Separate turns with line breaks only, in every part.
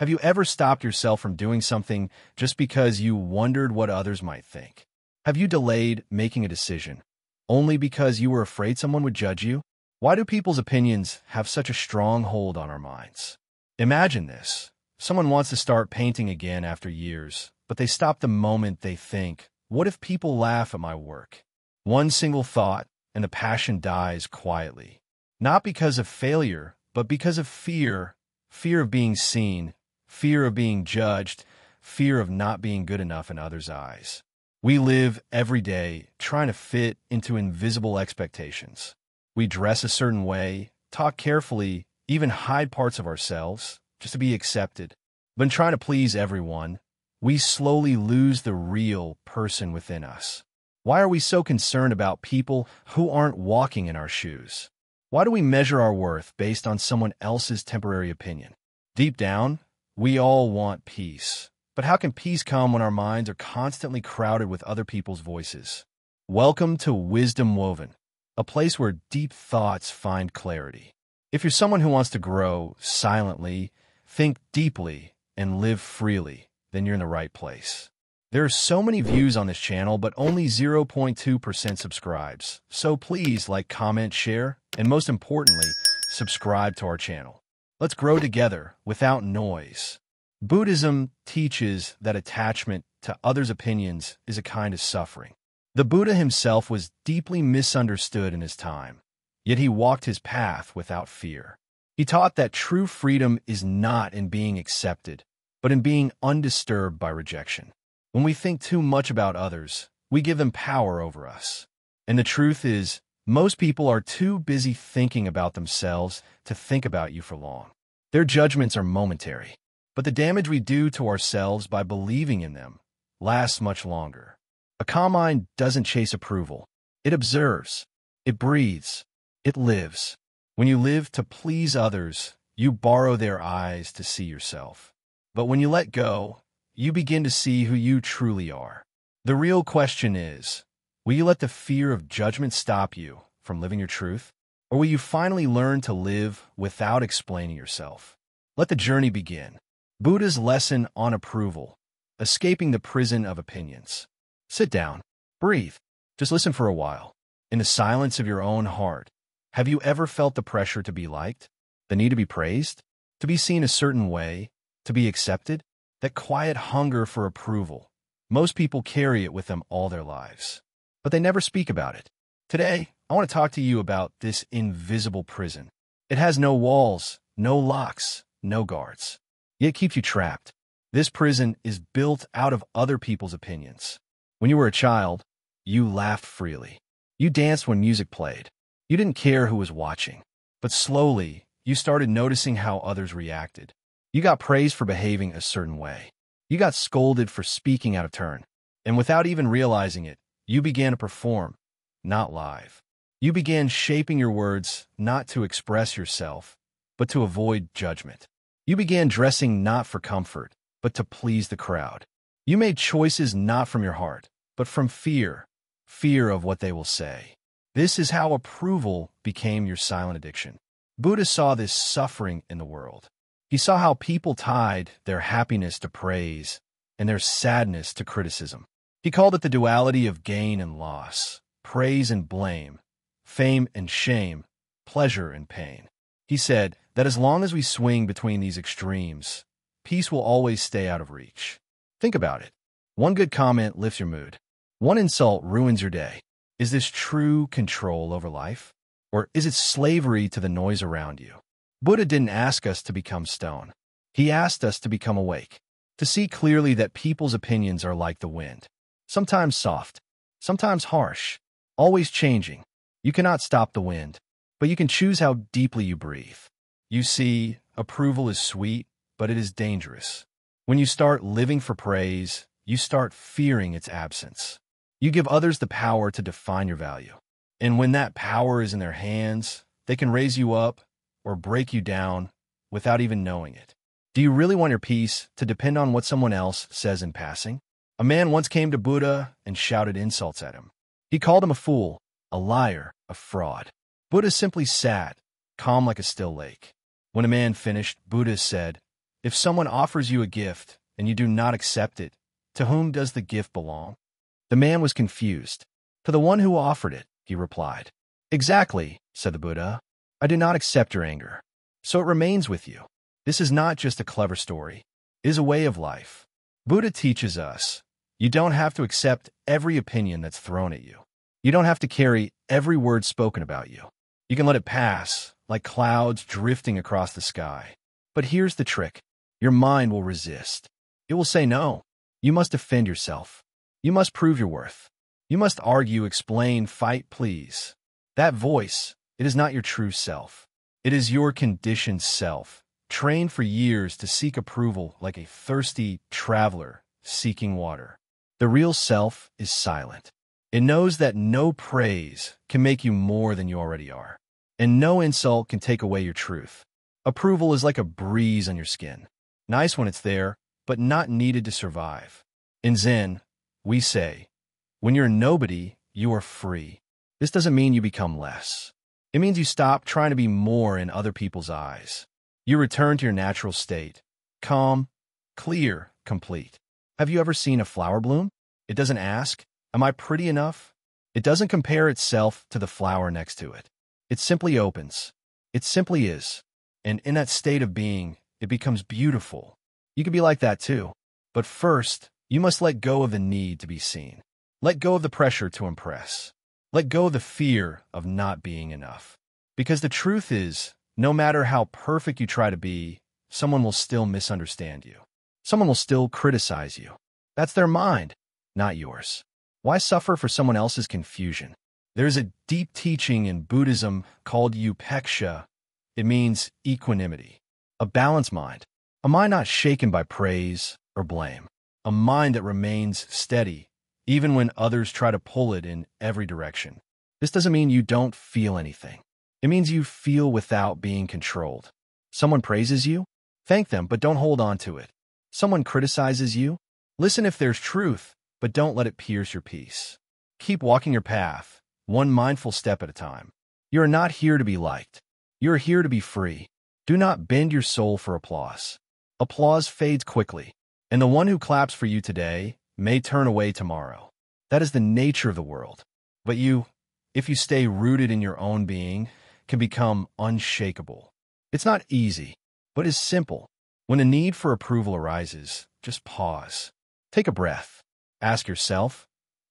Have you ever stopped yourself from doing something just because you wondered what others might think? Have you delayed making a decision only because you were afraid someone would judge you? Why do people's opinions have such a strong hold on our minds? Imagine this. Someone wants to start painting again after years, but they stop the moment they think, what if people laugh at my work? One single thought, and the passion dies quietly. Not because of failure, but because of fear. Fear of being seen, fear of being judged, fear of not being good enough in others' eyes. We live every day trying to fit into invisible expectations. We dress a certain way, talk carefully, even hide parts of ourselves just to be accepted. But in trying to please everyone, we slowly lose the real person within us. Why are we so concerned about people who aren't walking in our shoes? Why do we measure our worth based on someone else's temporary opinion? Deep down, we all want peace. But how can peace come when our minds are constantly crowded with other people's voices? Welcome to Wisdom Woven, a place where deep thoughts find clarity. If you're someone who wants to grow silently, think deeply, and live freely, then you're in the right place. There are so many views on this channel, but only 0.2% subscribes. So please like, comment, share, and most importantly, subscribe to our channel. Let's grow together without noise. Buddhism teaches that attachment to others' opinions is a kind of suffering. The Buddha himself was deeply misunderstood in his time, yet he walked his path without fear. He taught that true freedom is not in being accepted, but in being undisturbed by rejection. When we think too much about others, we give them power over us. And the truth is, most people are too busy thinking about themselves to think about you for long. Their judgments are momentary, but the damage we do to ourselves by believing in them lasts much longer. A calm mind doesn't chase approval. It observes. It breathes. It lives. When you live to please others, you borrow their eyes to see yourself. But when you let go, you begin to see who you truly are. The real question is, will you let the fear of judgment stop you from living your truth? Or will you finally learn to live without explaining yourself? Let the journey begin. Buddha's lesson on approval, escaping the prison of opinions. Sit down, breathe, just listen for a while. In the silence of your own heart, have you ever felt the pressure to be liked? The need to be praised? To be seen a certain way? To be accepted? That quiet hunger for approval. Most people carry it with them all their lives, but they never speak about it. Today, I want to talk to you about this invisible prison. It has no walls, no locks, no guards. Yet it keeps you trapped. This prison is built out of other people's opinions. When you were a child, you laughed freely. You danced when music played. You didn't care who was watching. But slowly, you started noticing how others reacted. You got praised for behaving a certain way. You got scolded for speaking out of turn. And without even realizing it, you began to perform, not live. You began shaping your words not to express yourself, but to avoid judgment. You began dressing not for comfort, but to please the crowd. You made choices not from your heart, but from fear of what they will say. This is how approval became your silent addiction. Buddha saw this suffering in the world. He saw how people tied their happiness to praise and their sadness to criticism. He called it the duality of gain and loss, praise and blame, fame and shame, pleasure and pain. He said that as long as we swing between these extremes, peace will always stay out of reach. Think about it. One good comment lifts your mood. One insult ruins your day. Is this true control over life? Or is it slavery to the noise around you? Buddha didn't ask us to become stone. He asked us to become awake, to see clearly that people's opinions are like the wind, sometimes soft, sometimes harsh, always changing. You cannot stop the wind, but you can choose how deeply you breathe. You see, approval is sweet, but it is dangerous. When you start living for praise, you start fearing its absence. You give others the power to define your value. And when that power is in their hands, they can raise you up or break you down without even knowing it. Do you really want your peace to depend on what someone else says in passing? A man once came to Buddha and shouted insults at him. He called him a fool, a liar, a fraud. Buddha simply sat, calm like a still lake. When a man finished, Buddha said, If someone offers you a gift and you do not accept it, to whom does the gift belong? The man was confused. To the one who offered it, he replied. Exactly, said the Buddha. I do not accept your anger. So it remains with you. This is not just a clever story. It is a way of life. Buddha teaches us, you don't have to accept every opinion that's thrown at you. You don't have to carry every word spoken about you. You can let it pass, like clouds drifting across the sky. But here's the trick. Your mind will resist. It will say no. You must defend yourself. You must prove your worth. You must argue, explain, fight, please. That voice, it is not your true self. It is your conditioned self, trained for years to seek approval like a thirsty traveler seeking water. The real self is silent. It knows that no praise can make you more than you already are, and no insult can take away your truth. Approval is like a breeze on your skin. Nice when it's there, but not needed to survive. In Zen, we say, when you're nobody, you are free. This doesn't mean you become less. It means you stop trying to be more in other people's eyes. You return to your natural state, calm, clear, complete. Have you ever seen a flower bloom? It doesn't ask, am I pretty enough? It doesn't compare itself to the flower next to it. It simply opens. It simply is. And in that state of being, it becomes beautiful. You can be like that too. But first, you must let go of the need to be seen. Let go of the pressure to impress. Let go of the fear of not being enough. Because the truth is, no matter how perfect you try to be, someone will still misunderstand you. Someone will still criticize you. That's their mind, not yours. Why suffer for someone else's confusion? There's a deep teaching in Buddhism called upeksha. It means equanimity, a balanced mind, a mind not shaken by praise or blame, a mind that remains steady, even when others try to pull it in every direction. This doesn't mean you don't feel anything. It means you feel without being controlled. Someone praises you? Thank them, but don't hold on to it. Someone criticizes you? Listen if there's truth, but don't let it pierce your peace. Keep walking your path, one mindful step at a time. You are not here to be liked. You are here to be free. Do not bend your soul for applause. Applause fades quickly, and the one who claps for you today may turn away tomorrow. That is the nature of the world. But you, if you stay rooted in your own being, can become unshakable. It's not easy, but it's simple. When a need for approval arises, just pause. Take a breath. Ask yourself,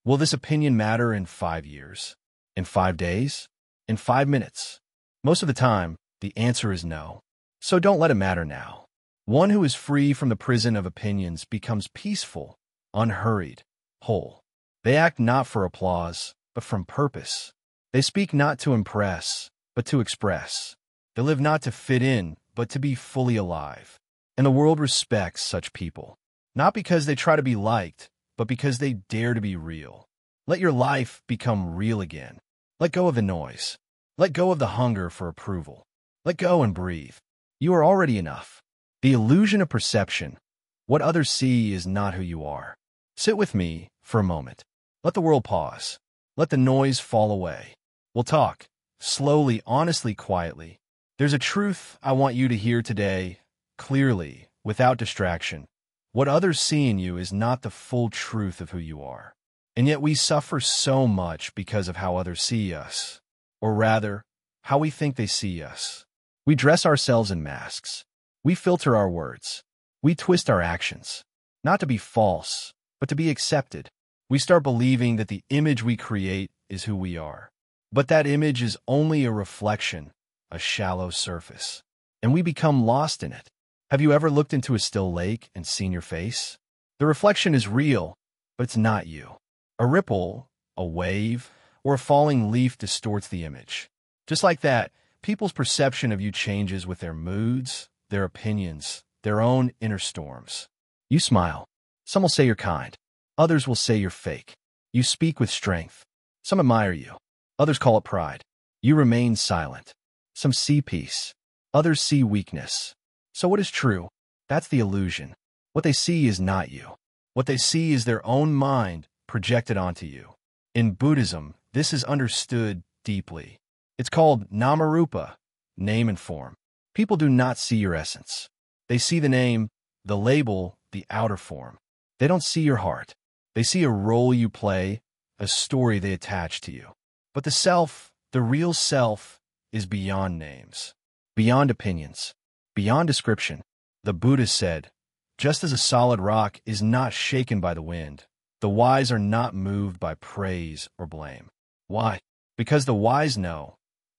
will this opinion matter in 5 years? In 5 days? In 5 minutes? Most of the time, the answer is no. So don't let it matter now. One who is free from the prison of opinions becomes peaceful, unhurried, whole. They act not for applause, but from purpose. They speak not to impress, but to express. They live not to fit in, but to be fully alive. And the world respects such people, not because they try to be liked, but because they dare to be real. Let your life become real again. Let go of the noise. Let go of the hunger for approval. Let go and breathe. You are already enough. The illusion of perception, what others see is not who you are. Sit with me for a moment. Let the world pause. Let the noise fall away. We'll talk, slowly, honestly, quietly. There's a truth I want you to hear today, clearly, without distraction. What others see in you is not the full truth of who you are. And yet we suffer so much because of how others see us, or rather, how we think they see us. We dress ourselves in masks. We filter our words. We twist our actions, not to be false, but to be accepted. We start believing that the image we create is who we are. But that image is only a reflection, a shallow surface, and we become lost in it. Have you ever looked into a still lake and seen your face? The reflection is real, but it's not you. A ripple, a wave, or a falling leaf distorts the image. Just like that, people's perception of you changes with their moods, their opinions, their own inner storms. You smile. Some will say you're kind. Others will say you're fake. You speak with strength. Some admire you. Others call it pride. You remain silent. Some see peace. Others see weakness. So what is true? That's the illusion. What they see is not you. What they see is their own mind projected onto you. In Buddhism, this is understood deeply. It's called namarupa, name and form. People do not see your essence. They see the name, the label, the outer form. They don't see your heart. They see a role you play, a story they attach to you. But the self, the real self, is beyond names, beyond opinions, beyond description. The Buddhist said, just as a solid rock is not shaken by the wind, the wise are not moved by praise or blame. Why? Because the wise know.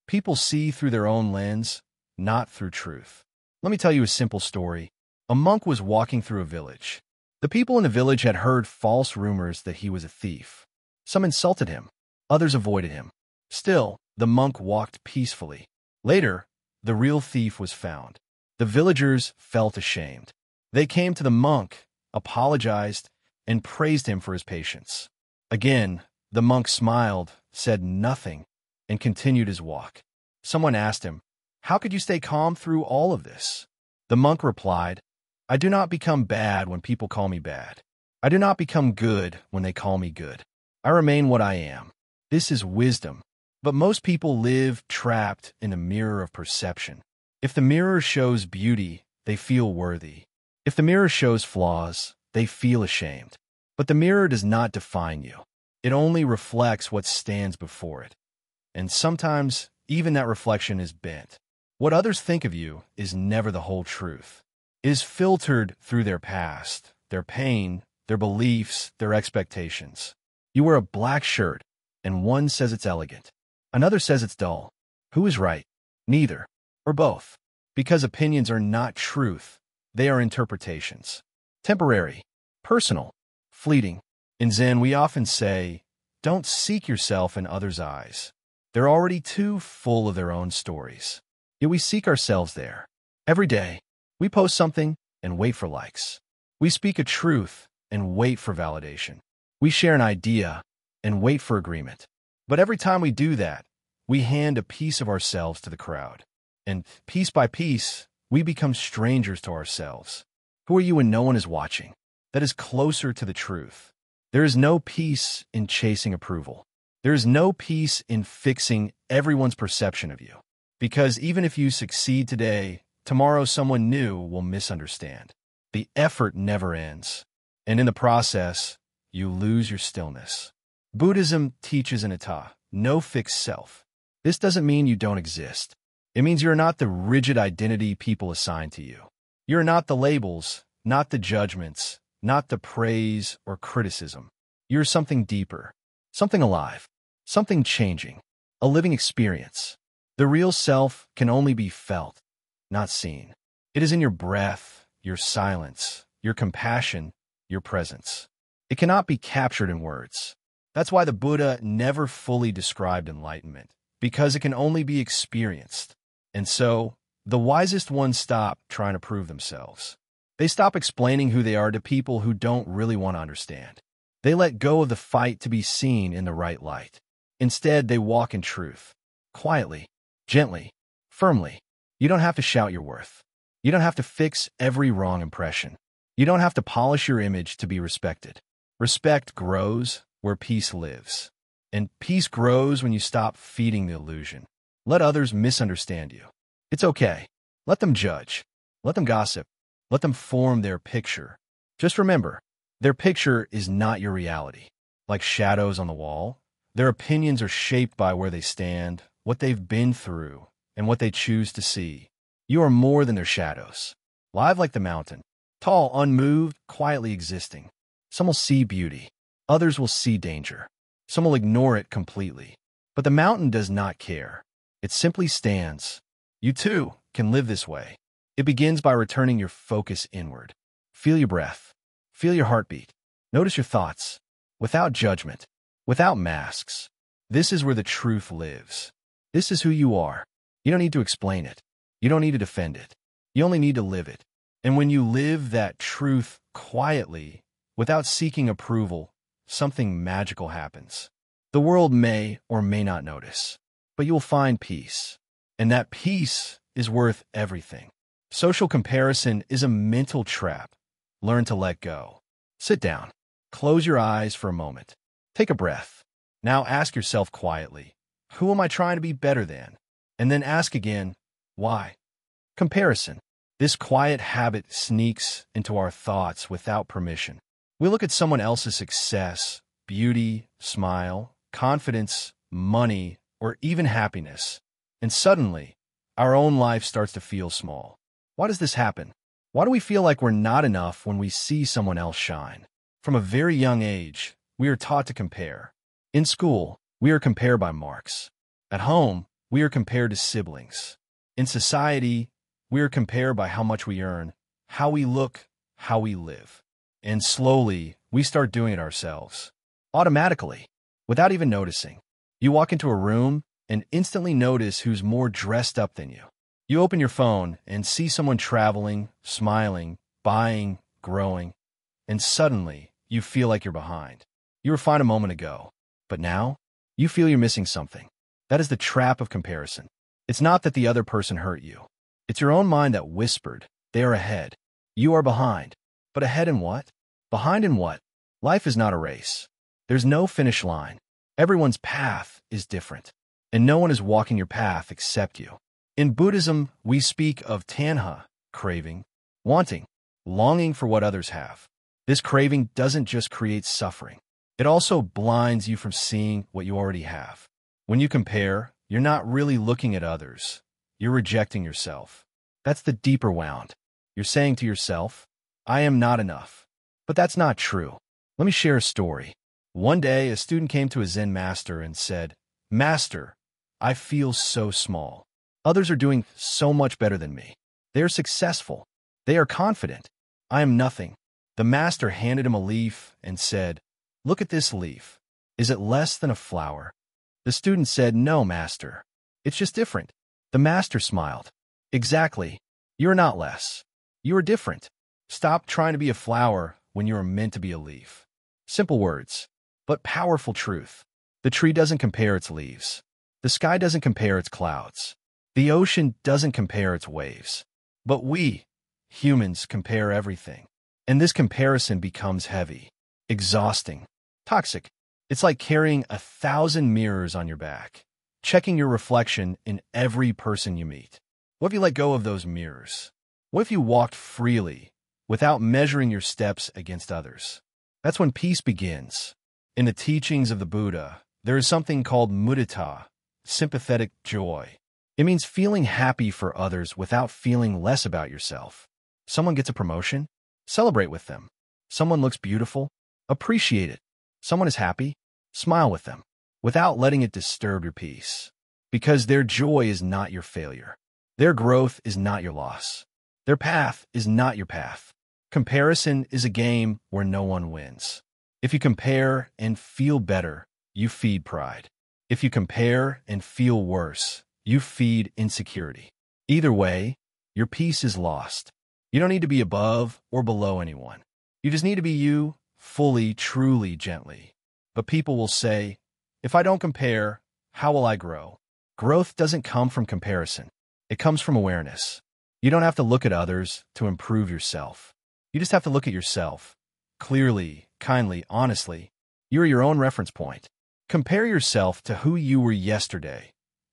People see through their own lens, not through truth. Let me tell you a simple story. A monk was walking through a village. The people in the village had heard false rumors that he was a thief. Some insulted him. Others avoided him. Still, the monk walked peacefully. Later, the real thief was found. The villagers felt ashamed. They came to the monk, apologized, and praised him for his patience. Again, the monk smiled, said nothing, and continued his walk. Someone asked him, "How could you stay calm through all of this?" The monk replied, "I do not become bad when people call me bad. I do not become good when they call me good. I remain what I am. This is wisdom." But most people live trapped in a mirror of perception. If the mirror shows beauty, they feel worthy. If the mirror shows flaws, they feel ashamed. But the mirror does not define you. It only reflects what stands before it. And sometimes, even that reflection is bent. What others think of you is never the whole truth. It is filtered through their past, their pain, their beliefs, their expectations. You wear a black shirt, and one says it's elegant. Another says it's dull. Who is right? Neither. Or both. Because opinions are not truth. They are interpretations. Temporary, personal, fleeting. In Zen, we often say, don't seek yourself in others' eyes. They're already too full of their own stories. Yet we seek ourselves there. Every day, we post something and wait for likes. We speak a truth and wait for validation. We share an idea and wait for agreement. But every time we do that, we hand a piece of ourselves to the crowd. And piece by piece, we become strangers to ourselves. Who are you when no one is watching? That is closer to the truth. There is no peace in chasing approval. There is no peace in fixing everyone's perception of you. Because even if you succeed today, tomorrow someone new will misunderstand. The effort never ends. And in the process, you lose your stillness. Buddhism teaches an etta, no fixed self. This doesn't mean you don't exist. It means you're not the rigid identity people assign to you. You're not the labels, not the judgments, not the praise or criticism. You're something deeper, something alive, something changing, a living experience. The real self can only be felt, not seen. It is in your breath, your silence, your compassion, your presence. It cannot be captured in words. That's why the Buddha never fully described enlightenment, because it can only be experienced. And so, the wisest ones stop trying to prove themselves. They stop explaining who they are to people who don't really want to understand. They let go of the fight to be seen in the right light. Instead, they walk in truth, quietly, gently, firmly. You don't have to shout your worth. You don't have to fix every wrong impression. You don't have to polish your image to be respected. Respect grows where peace lives. And peace grows when you stop feeding the illusion. Let others misunderstand you. It's okay. Let them judge. Let them gossip. Let them form their picture. Just remember, their picture is not your reality. Like shadows on the wall, their opinions are shaped by where they stand, what they've been through, and what they choose to see. You are more than their shadows. Live like the mountain, tall, unmoved, quietly existing. Some will see beauty. Others will see danger. Some will ignore it completely. But the mountain does not care. It simply stands. You too can live this way. It begins by returning your focus inward. Feel your breath. Feel your heartbeat. Notice your thoughts. Without judgment. Without masks. This is where the truth lives. This is who you are. You don't need to explain it. You don't need to defend it. You only need to live it. And when you live that truth quietly, without seeking approval, something magical happens. The world may or may not notice, but you will find peace. And that peace is worth everything. Social comparison is a mental trap. Learn to let go. Sit down. Close your eyes for a moment. Take a breath. Now ask yourself quietly, who am I trying to be better than? And then ask again, why? Comparison. This quiet habit sneaks into our thoughts without permission. We look at someone else's success, beauty, smile, confidence, money, or even happiness, and suddenly, our own life starts to feel small. Why does this happen? Why do we feel like we're not enough when we see someone else shine? From a very young age, we are taught to compare. In school, we are compared by marks. At home, we are compared to siblings. In society, we are compared by how much we earn, how we look, how we live. And slowly, we start doing it ourselves. Automatically, without even noticing. You walk into a room and instantly notice who's more dressed up than you. You open your phone and see someone traveling, smiling, buying, growing, and suddenly, you feel like you're behind. You were fine a moment ago, but now, you feel you're missing something. That is the trap of comparison. It's not that the other person hurt you. It's your own mind that whispered, they are ahead. You are behind. But ahead in what? Behind in what? Life is not a race. There's no finish line. Everyone's path is different, and no one is walking your path except you. In Buddhism, we speak of tanha, craving, wanting, longing for what others have. This craving doesn't just create suffering. It also blinds you from seeing what you already have. When you compare, you're not really looking at others. You're rejecting yourself. That's the deeper wound. You're saying to yourself, I am not enough. But that's not true. Let me share a story. One day, a student came to a Zen Master and said, Master, I feel so small. Others are doing so much better than me. They are successful. They are confident. I am nothing. The Master handed him a leaf and said, Look at this leaf. Is it less than a flower? The student said, No, Master. It's just different. The Master smiled. Exactly. You're not less. You are different. Stop trying to be a flower when you are meant to be a leaf. Simple words, but powerful truth. The tree doesn't compare its leaves. The sky doesn't compare its clouds. The ocean doesn't compare its waves. But we, humans, compare everything. And this comparison becomes heavy, exhausting, toxic. It's like carrying 1,000 mirrors on your back, checking your reflection in every person you meet. What if you let go of those mirrors? What if you walked freely, without measuring your steps against others? That's when peace begins. In the teachings of the Buddha, there is something called mudita, sympathetic joy. It means feeling happy for others without feeling less about yourself. Someone gets a promotion? Celebrate with them. Someone looks beautiful? Appreciate it. Someone is happy? Smile with them, without letting it disturb your peace. Because their joy is not your failure. Their growth is not your loss. Their path is not your path. Comparison is a game where no one wins. If you compare and feel better, you feed pride. If you compare and feel worse, you feed insecurity. Either way, your peace is lost. You don't need to be above or below anyone. You just need to be you, fully, truly, gently. But people will say, if I don't compare, how will I grow? Growth doesn't come from comparison. It comes from awareness. You don't have to look at others to improve yourself. You just have to look at yourself. Clearly, kindly, honestly. You're your own reference point. Compare yourself to who you were yesterday,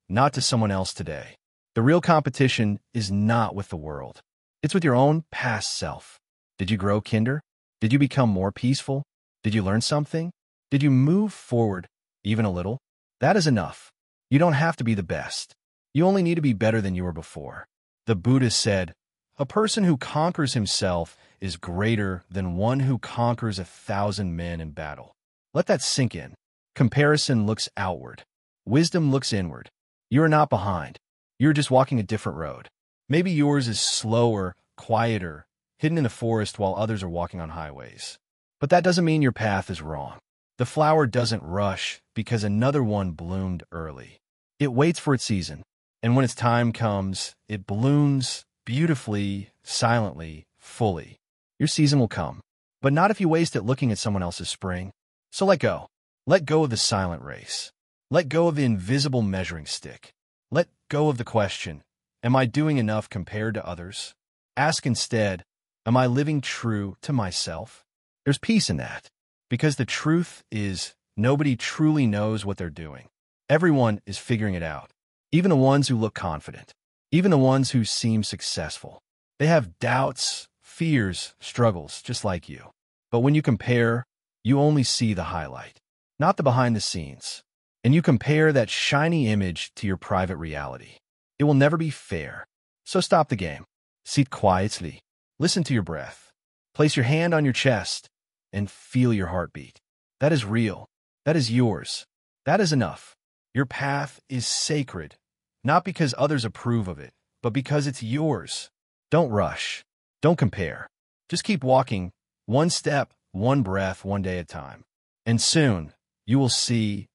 not to someone else today. The real competition is not with the world. It's with your own past self. Did you grow kinder? Did you become more peaceful? Did you learn something? Did you move forward, even a little? That is enough. You don't have to be the best. You only need to be better than you were before. The Buddha said, a person who conquers himself is greater than one who conquers 1,000 men in battle. Let that sink in. Comparison looks outward. Wisdom looks inward. You are not behind. You're just walking a different road. Maybe yours is slower, quieter, hidden in a forest while others are walking on highways. But that doesn't mean your path is wrong. The flower doesn't rush because another one bloomed early. It waits for its season, and when its time comes, it blooms beautifully, silently, fully. Your season will come, but not if you waste it looking at someone else's spring. So let go. Let go of the silent race. Let go of the invisible measuring stick. Let go of the question, am I doing enough compared to others? Ask instead, am I living true to myself? There's peace in that, because the truth is nobody truly knows what they're doing. Everyone is figuring it out, even the ones who look confident, even the ones who seem successful. They have doubts, fears, struggles, just like you. But when you compare, you only see the highlight, not the behind the scenes. And you compare that shiny image to your private reality. It will never be fair. So stop the game. Sit quietly. Listen to your breath. Place your hand on your chest and feel your heartbeat. That is real. That is yours. That is enough. Your path is sacred, not because others approve of it, but because it's yours. Don't rush. Don't compare. Just keep walking, one step, one breath, one day at a time. And soon, you will see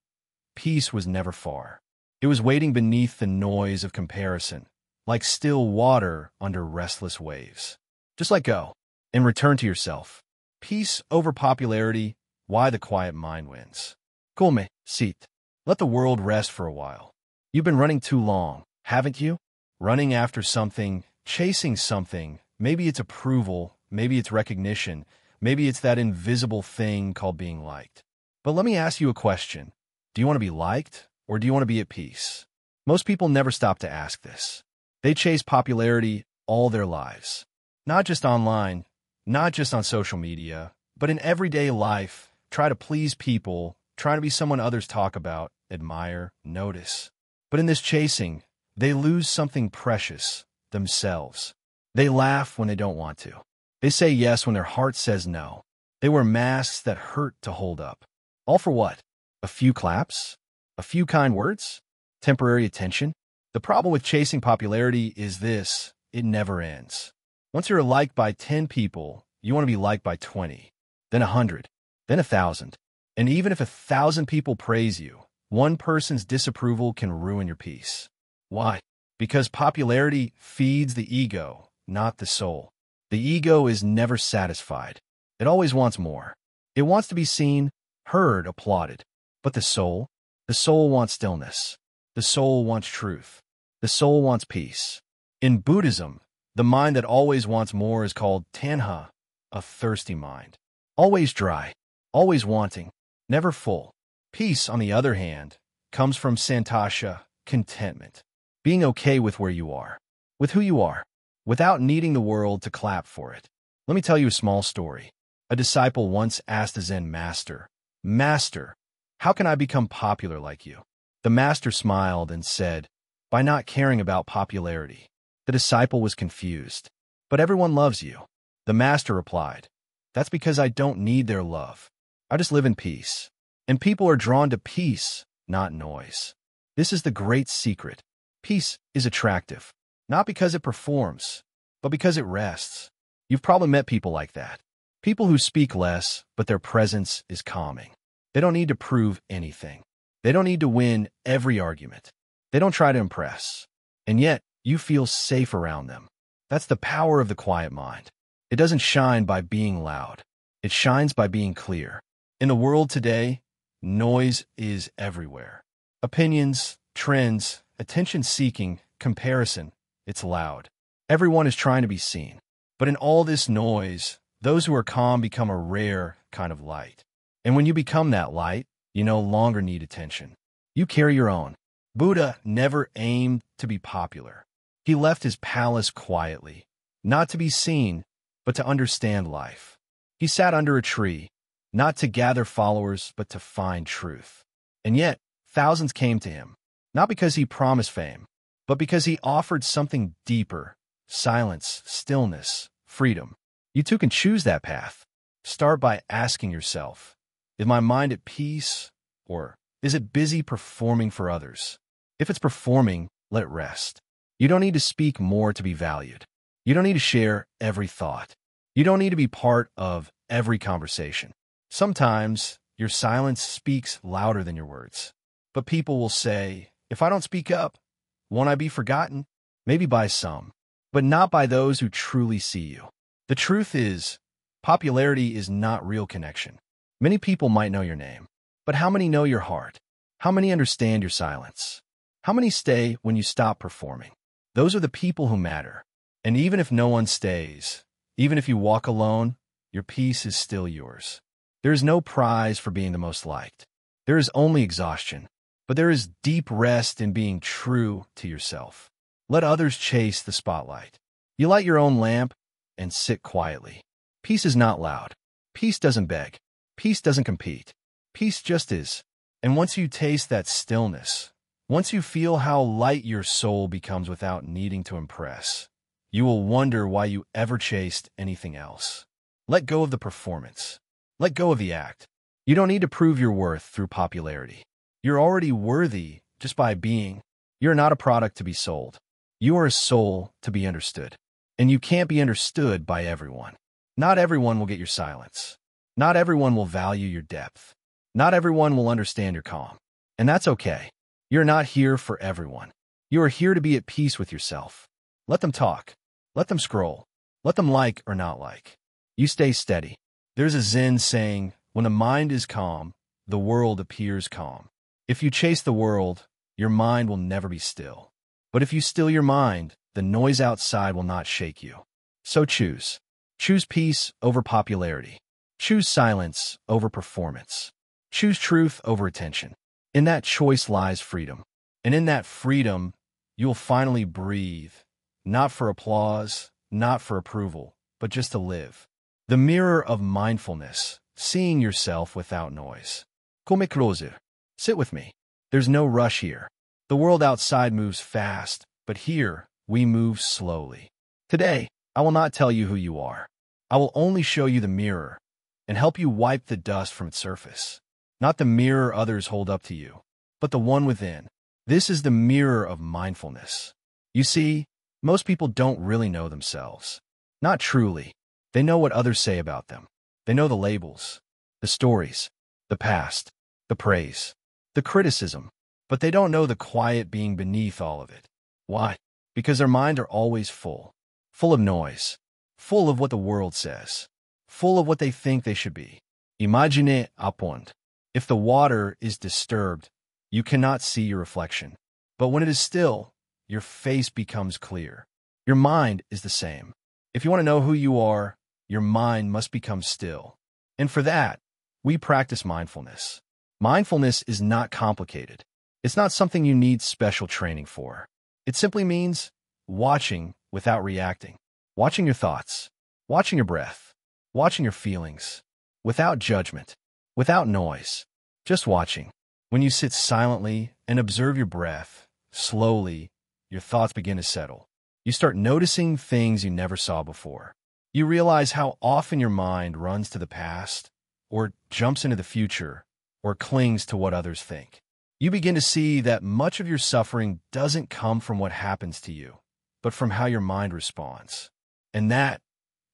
peace was never far. It was waiting beneath the noise of comparison, like still water under restless waves. Just let go and return to yourself. Peace over popularity, why the quiet mind wins. Come, sit. Let the world rest for a while. You've been running too long, haven't you? Running after something, chasing something. Maybe it's approval, maybe it's recognition, maybe it's that invisible thing called being liked. But let me ask you a question. Do you want to be liked, or do you want to be at peace? Most people never stop to ask this. They chase popularity all their lives. Not just online, not just on social media, but in everyday life. Try to please people, try to be someone others talk about, admire, notice. But in this chasing, they lose something precious, themselves. They laugh when they don't want to. They say yes when their heart says no. They wear masks that hurt to hold up. All for what? A few claps? A few kind words? Temporary attention? The problem with chasing popularity is this: it never ends. Once you're liked by 10 people, you want to be liked by 20, then 100, then 1,000. And even if 1,000 people praise you, one person's disapproval can ruin your peace. Why? Because popularity feeds the ego, not the soul. The ego is never satisfied. It always wants more. It wants to be seen, heard, applauded. But the soul wants stillness. The soul wants truth. The soul wants peace. In Buddhism, the mind that always wants more is called tanha, a thirsty mind. Always dry, always wanting, never full. Peace, on the other hand, comes from santasha, contentment. Being okay with where you are, with who you are, without needing the world to clap for it. Let me tell you a small story. A disciple once asked the Zen Master, "Master, how can I become popular like you?" The Master smiled and said, "By not caring about popularity." The disciple was confused. "But everyone loves you." The Master replied, "That's because I don't need their love. I just live in peace. And people are drawn to peace, not noise. This is the great secret. Peace is attractive, not because it performs, but because it rests. You've probably met people like that. People who speak less, but their presence is calming. They don't need to prove anything. They don't need to win every argument. They don't try to impress. And yet, you feel safe around them. That's the power of the quiet mind. It doesn't shine by being loud. It shines by being clear. In the world today, noise is everywhere. Opinions, trends, attention-seeking, comparison, it's loud. Everyone is trying to be seen. But in all this noise, those who are calm become a rare kind of light. And when you become that light, you no longer need attention. You carry your own. Buddha never aimed to be popular. He left his palace quietly, not to be seen, but to understand life. He sat under a tree, not to gather followers, but to find truth. And yet, thousands came to him, not because he promised fame, but because he offered something deeper: silence, stillness, freedom. You too can choose that path. Start by asking yourself, is my mind at peace, or is it busy performing for others? If it's performing, let it rest. You don't need to speak more to be valued. You don't need to share every thought. You don't need to be part of every conversation. Sometimes your silence speaks louder than your words. But people will say, if I don't speak up, won't I be forgotten? Maybe by some, but not by those who truly see you. The truth is, popularity is not real connection. Many people might know your name, but how many know your heart? How many understand your silence? How many stay when you stop performing? Those are the people who matter. And even if no one stays, even if you walk alone, your peace is still yours. There is no prize for being the most liked. There is only exhaustion. But there is deep rest in being true to yourself. Let others chase the spotlight. You light your own lamp and sit quietly. Peace is not loud. Peace doesn't beg. Peace doesn't compete. Peace just is. And once you taste that stillness, once you feel how light your soul becomes without needing to impress, you will wonder why you ever chased anything else. Let go of the performance. Let go of the act. You don't need to prove your worth through popularity. You're already worthy just by being. You're not a product to be sold. You are a soul to be understood. And you can't be understood by everyone. Not everyone will get your silence. Not everyone will value your depth. Not everyone will understand your calm. And that's okay. You're not here for everyone. You are here to be at peace with yourself. Let them talk. Let them scroll. Let them like or not like. You stay steady. There's a Zen saying, when the mind is calm, the world appears calm. If you chase the world, your mind will never be still. But if you still your mind, the noise outside will not shake you. So choose. Choose peace over popularity. Choose silence over performance. Choose truth over attention. In that choice lies freedom. And in that freedom, you'll finally breathe, not for applause, not for approval, but just to live. The mirror of mindfulness, seeing yourself without noise. Come closer. Sit with me. There's no rush here. The world outside moves fast, but here we move slowly. Today, I will not tell you who you are. I will only show you the mirror and help you wipe the dust from its surface. Not the mirror others hold up to you, but the one within. This is the mirror of mindfulness. You see, most people don't really know themselves. Not truly. They know what others say about them. They know the labels, the stories, the past, the praise, the criticism, but they don't know the quiet being beneath all of it. Why? Because their minds are always full of noise, full of what the world says, full of what they think they should be. Imagine a pond. If the water is disturbed, you cannot see your reflection. But when it is still, your face becomes clear. Your mind is the same. If you want to know who you are, your mind must become still. And for that, we practice mindfulness. Mindfulness is not complicated. It's not something you need special training for. It simply means watching without reacting. Watching your thoughts. Watching your breath. Watching your feelings. Without judgment. Without noise. Just watching. When you sit silently and observe your breath, slowly, your thoughts begin to settle. You start noticing things you never saw before. You realize how often your mind runs to the past, or jumps into the future, or clings to what others think. You begin to see that much of your suffering doesn't come from what happens to you, but from how your mind responds. And that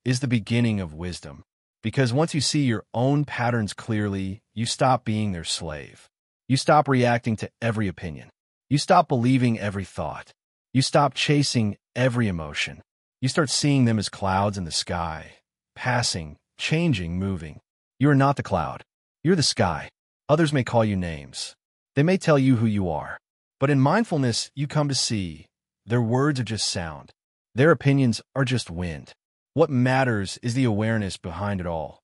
is the beginning of wisdom. Because once you see your own patterns clearly, you stop being their slave. You stop reacting to every opinion. You stop believing every thought. You stop chasing every emotion. You start seeing them as clouds in the sky, passing, changing, moving. You are not the cloud. You're the sky. Others may call you names. They may tell you who you are. But in mindfulness, you come to see their words are just sound. Their opinions are just wind. What matters is the awareness behind it all.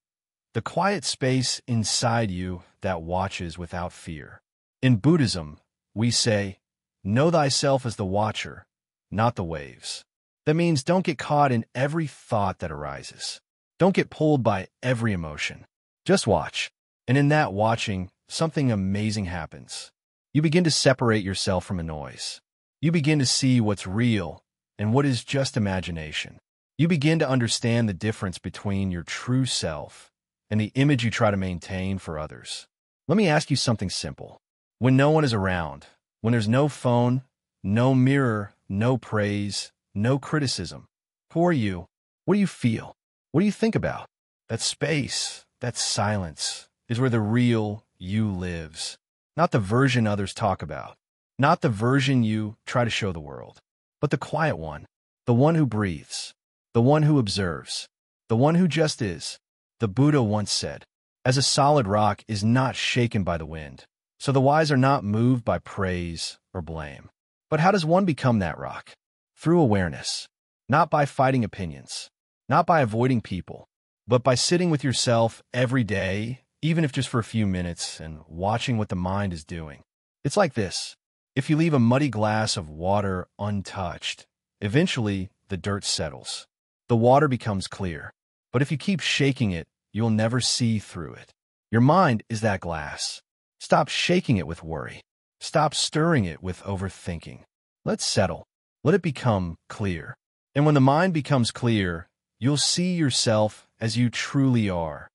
The quiet space inside you that watches without fear. In Buddhism, we say, know thyself as the watcher, not the waves. That means don't get caught in every thought that arises. Don't get pulled by every emotion. Just watch. And in that watching, something amazing happens. You begin to separate yourself from the noise. You begin to see what's real and what is just imagination. You begin to understand the difference between your true self and the image you try to maintain for others. Let me ask you something simple. When no one is around, when there's no phone, no mirror, no praise, no criticism, who are you? What do you feel? What do you think about? That space, that silence, is where the real you lives. Not the version others talk about. Not the version you try to show the world. But the quiet one. The one who breathes. The one who observes. The one who just is. The Buddha once said, as a solid rock is not shaken by the wind, so the wise are not moved by praise or blame. But how does one become that rock? Through awareness. Not by fighting opinions. Not by avoiding people. But by sitting with yourself every day, even if just for a few minutes, and watching what the mind is doing. It's like this. If you leave a muddy glass of water untouched, eventually the dirt settles. The water becomes clear. But if you keep shaking it, you'll never see through it. Your mind is that glass. Stop shaking it with worry. Stop stirring it with overthinking. Let it settle. Let it become clear. And when the mind becomes clear, you'll see yourself as you truly are,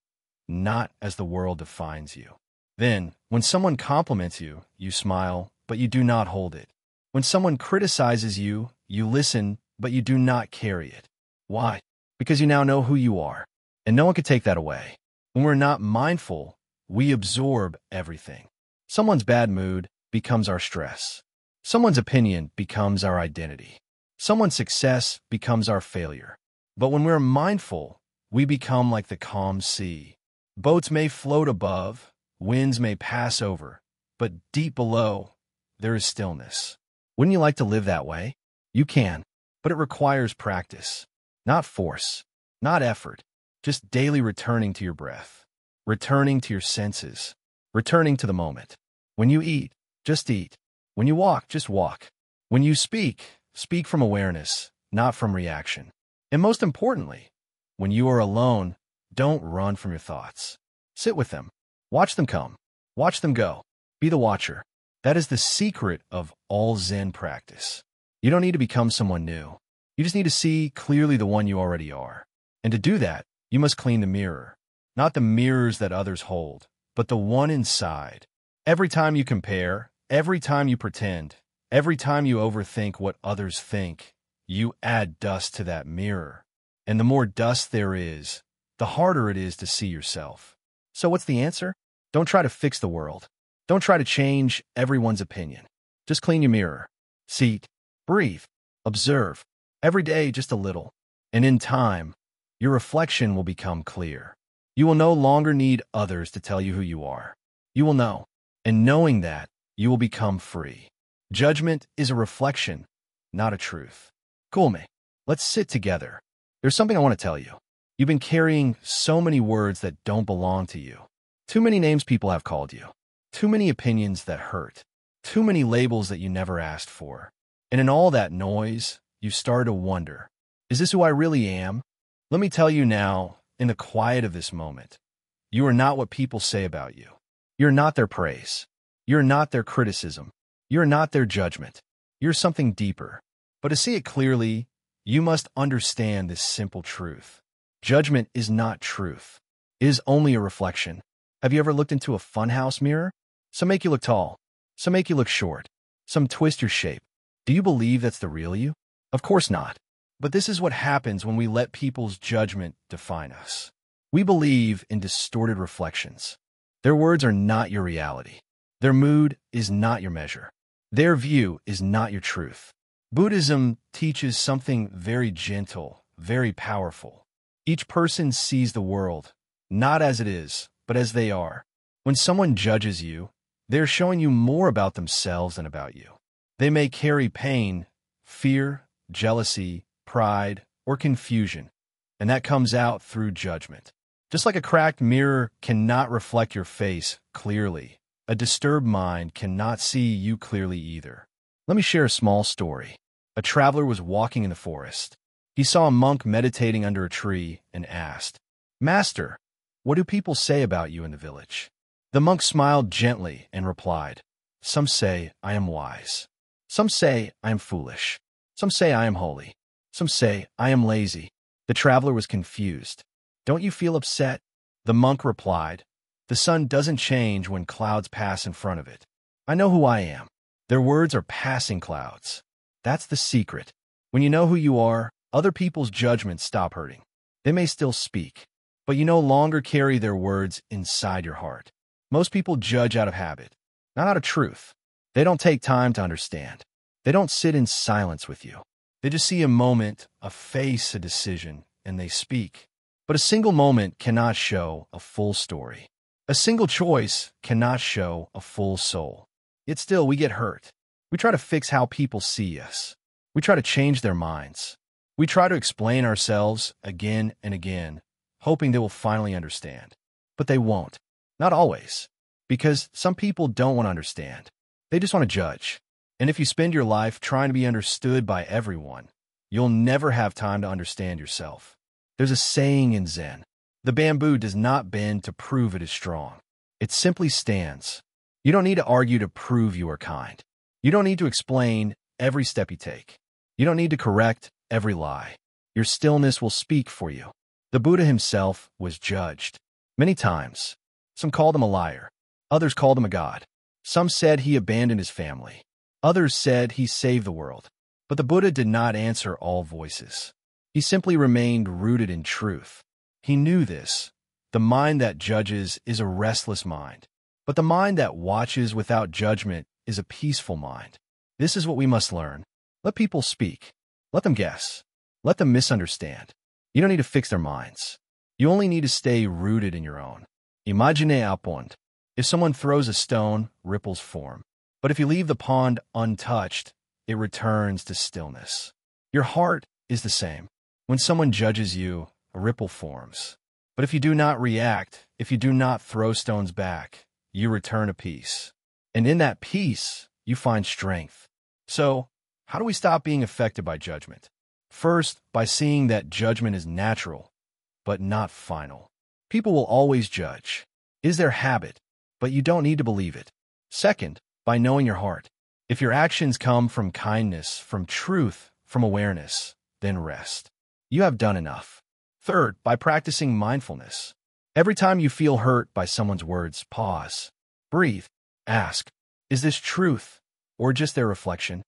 not as the world defines you. Then, when someone compliments you, you smile, but you do not hold it. When someone criticizes you, you listen, but you do not carry it. Why? Because you now know who you are, and no one can take that away. When we're not mindful, we absorb everything. Someone's bad mood becomes our stress. Someone's opinion becomes our identity. Someone's success becomes our failure. But when we're mindful, we become like the calm sea. Boats may float above, winds may pass over, but deep below, there is stillness. Wouldn't you like to live that way? You can, but it requires practice, not force, not effort, just daily returning to your breath, returning to your senses, returning to the moment. When you eat, just eat. When you walk, just walk. When you speak, speak from awareness, not from reaction. And most importantly, when you are alone, don't run from your thoughts. Sit with them. Watch them come. Watch them go. Be the watcher. That is the secret of all Zen practice. You don't need to become someone new. You just need to see clearly the one you already are. And to do that, you must clean the mirror. Not the mirrors that others hold, but the one inside. Every time you compare, every time you pretend, every time you overthink what others think, you add dust to that mirror. And the more dust there is, the harder it is to see yourself. So what's the answer? Don't try to fix the world. Don't try to change everyone's opinion. Just clean your mirror. See, breathe, observe. Every day, just a little. And in time, your reflection will become clear. You will no longer need others to tell you who you are. You will know. And knowing that, you will become free. Judgment is a reflection, not a truth. Cool me. Let's sit together. There's something I want to tell you. You've been carrying so many words that don't belong to you. Too many names people have called you. Too many opinions that hurt. Too many labels that you never asked for. And in all that noise, you start to wonder, is this who I really am? Let me tell you now, in the quiet of this moment, you are not what people say about you. You're not their praise. You're not their criticism. You're not their judgment. You're something deeper. But to see it clearly, you must understand this simple truth. Judgment is not truth. It is only a reflection. Have you ever looked into a funhouse mirror? Some make you look tall. Some make you look short. Some twist your shape. Do you believe that's the real you? Of course not. But this is what happens when we let people's judgment define us. We believe in distorted reflections. Their words are not your reality. Their mood is not your measure. Their view is not your truth. Buddhism teaches something very gentle, very powerful. Each person sees the world, not as it is, but as they are. When someone judges you, they're showing you more about themselves than about you. They may carry pain, fear, jealousy, pride, or confusion, and that comes out through judgment. Just like a cracked mirror cannot reflect your face clearly, a disturbed mind cannot see you clearly either. Let me share a small story. A traveler was walking in the forest. He saw a monk meditating under a tree and asked, "Master, what do people say about you in the village?" The monk smiled gently and replied, "Some say I am wise. Some say I am foolish. Some say I am holy. Some say I am lazy." The traveler was confused. "Don't you feel upset?" The monk replied, "The sun doesn't change when clouds pass in front of it. I know who I am. Their words are passing clouds. That's the secret. When you know who you are, other people's judgments stop hurting. They may still speak, but you no longer carry their words inside your heart. Most people judge out of habit, not out of truth. They don't take time to understand. They don't sit in silence with you. They just see a moment, a face, a decision, and they speak. But a single moment cannot show a full story. A single choice cannot show a full soul. Yet still, we get hurt. We try to fix how people see us. We try to change their minds. We try to explain ourselves again and again, hoping they will finally understand. But they won't. Not always. Because some people don't want to understand. They just want to judge. And if you spend your life trying to be understood by everyone, you'll never have time to understand yourself. There's a saying in Zen: the bamboo does not bend to prove it is strong. It simply stands. You don't need to argue to prove you are kind. You don't need to explain every step you take. You don't need to correct every lie. Your stillness will speak for you. The Buddha himself was judged many times. Some called him a liar. Others called him a god. Some said he abandoned his family. Others said he saved the world. But the Buddha did not answer all voices. He simply remained rooted in truth. He knew this. The mind that judges is a restless mind, but the mind that watches without judgment is a peaceful mind. This is what we must learn. Let people speak. Let them guess. Let them misunderstand. You don't need to fix their minds. You only need to stay rooted in your own. Imagine a pond. If someone throws a stone, ripples form. But if you leave the pond untouched, it returns to stillness. Your heart is the same. When someone judges you, a ripple forms. But if you do not react, if you do not throw stones back, you return to peace. And in that peace, you find strength. So, how do we stop being affected by judgment? First, by seeing that judgment is natural, but not final. People will always judge. It is their habit, but you don't need to believe it. Second, by knowing your heart. If your actions come from kindness, from truth, from awareness, then rest. You have done enough. Third, by practicing mindfulness. Every time you feel hurt by someone's words, pause. Breathe. Ask, is this truth or just their reflection?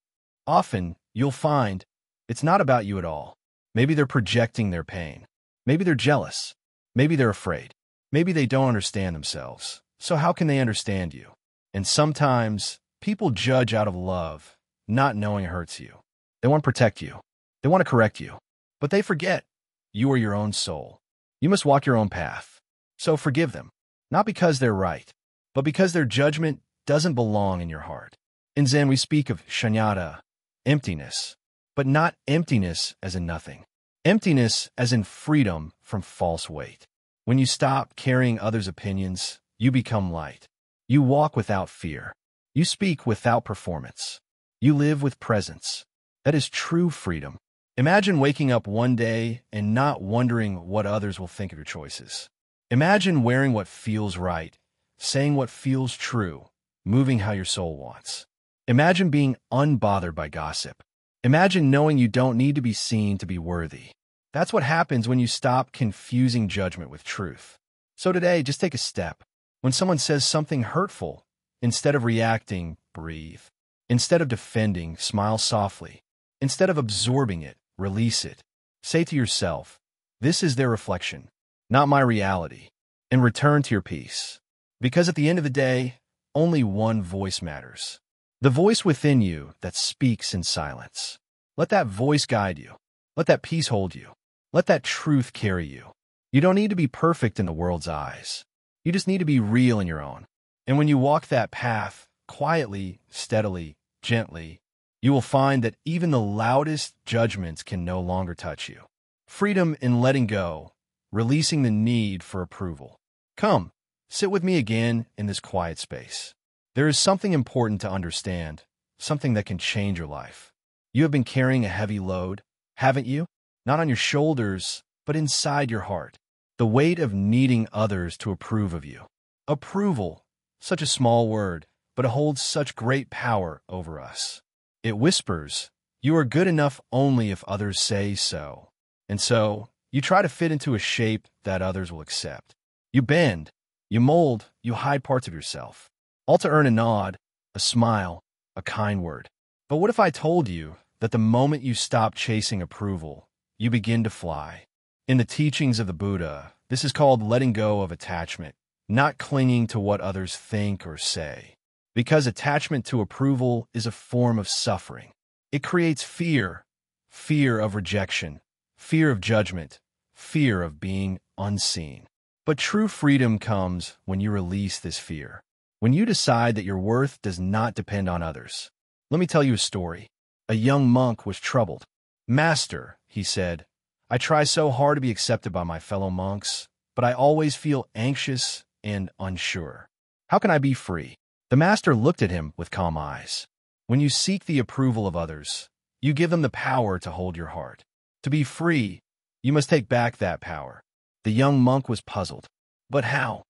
Often, you'll find it's not about you at all. Maybe they're projecting their pain. Maybe they're jealous. Maybe they're afraid. Maybe they don't understand themselves. So how can they understand you? And sometimes, people judge out of love, not knowing it hurts you. They want to protect you. They want to correct you. But they forget you are your own soul. You must walk your own path. So forgive them, not because they're right, but because their judgment doesn't belong in your heart. In Zen, we speak of shunyata, emptiness, but not emptiness as in nothing. Emptiness as in freedom from false weight. When you stop carrying others' opinions, you become light. You walk without fear. You speak without performance. You live with presence. That is true freedom. Imagine waking up one day and not wondering what others will think of your choices. Imagine wearing what feels right, saying what feels true, moving how your soul wants. Imagine being unbothered by gossip. Imagine knowing you don't need to be seen to be worthy. That's what happens when you stop confusing judgment with truth. So today, just take a step. When someone says something hurtful, instead of reacting, breathe. Instead of defending, smile softly. Instead of absorbing it, release it. Say to yourself, this is their reflection, not my reality, and return to your peace. Because at the end of the day, only one voice matters. The voice within you that speaks in silence. Let that voice guide you. Let that peace hold you. Let that truth carry you. You don't need to be perfect in the world's eyes. You just need to be real in your own. And when you walk that path, quietly, steadily, gently, you will find that even the loudest judgments can no longer touch you. Freedom in letting go, releasing the need for approval. Come, sit with me again in this quiet space. There is something important to understand, something that can change your life. You have been carrying a heavy load, haven't you? Not on your shoulders, but inside your heart. The weight of needing others to approve of you. Approval, such a small word, but it holds such great power over us. It whispers, you are good enough only if others say so. And so, you try to fit into a shape that others will accept. You bend, you mold, you hide parts of yourself. All to earn a nod, a smile, a kind word. But what if I told you that the moment you stop chasing approval, you begin to fly? In the teachings of the Buddha, this is called letting go of attachment, not clinging to what others think or say. Because attachment to approval is a form of suffering. It creates fear, fear of rejection, fear of judgment, fear of being unseen. But true freedom comes when you release this fear, when you decide that your worth does not depend on others. Let me tell you a story. A young monk was troubled. Master, he said, I try so hard to be accepted by my fellow monks, but I always feel anxious and unsure. How can I be free? The master looked at him with calm eyes. When you seek the approval of others, You give them the power to hold your heart. To be free, you must take back that power. The young monk was puzzled. But how?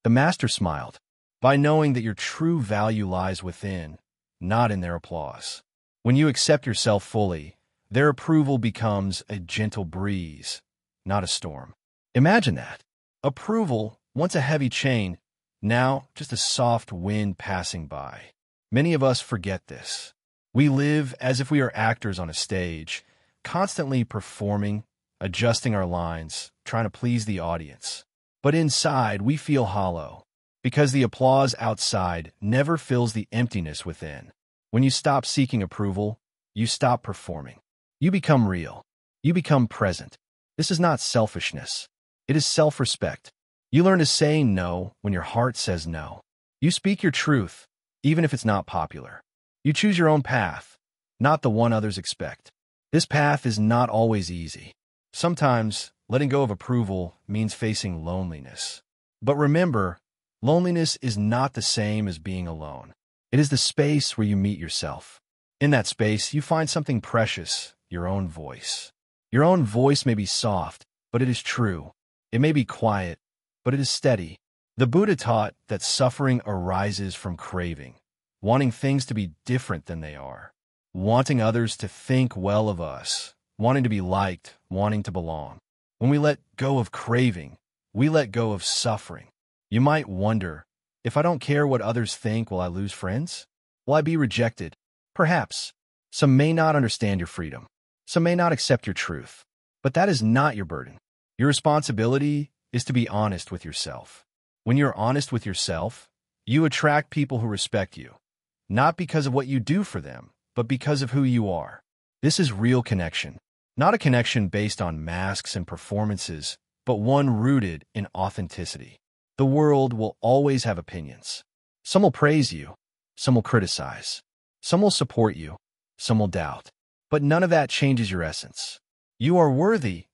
The master smiled. By knowing that your true value lies within, not in their applause. When you accept yourself fully, their approval becomes a gentle breeze, not a storm. Imagine that. Approval, once a heavy chain, now just a soft wind passing by. Many of us forget this. We live as if we are actors on a stage, constantly performing, adjusting our lines, trying to please the audience. But inside, we feel hollow, because the applause outside never fills the emptiness within. When you stop seeking approval, you stop performing. You become real. You become present. This is not selfishness. It is self-respect. You learn to say no when your heart says no. You speak your truth, even if it's not popular. You choose your own path, not the one others expect. This path is not always easy. Sometimes, letting go of approval means facing loneliness. But remember, loneliness is not the same as being alone. It is the space where you meet yourself. In that space, you find something precious, your own voice. Your own voice may be soft, but it is true. It may be quiet, but it is steady. The Buddha taught that suffering arises from craving, wanting things to be different than they are, wanting others to think well of us, wanting to be liked, wanting to belong. When we let go of craving, we let go of suffering. You might wonder, if I don't care what others think, will I lose friends? Will I be rejected? Perhaps. Some may not understand your freedom. Some may not accept your truth. But that is not your burden. Your responsibility is to be honest with yourself. When you're honest with yourself, you attract people who respect you, not because of what you do for them, but because of who you are. This is real connection, not a connection based on masks and performances, but one rooted in authenticity. The world will always have opinions. Some will praise you, some will criticize, some will support you, some will doubt. But none of that changes your essence. You are worthy,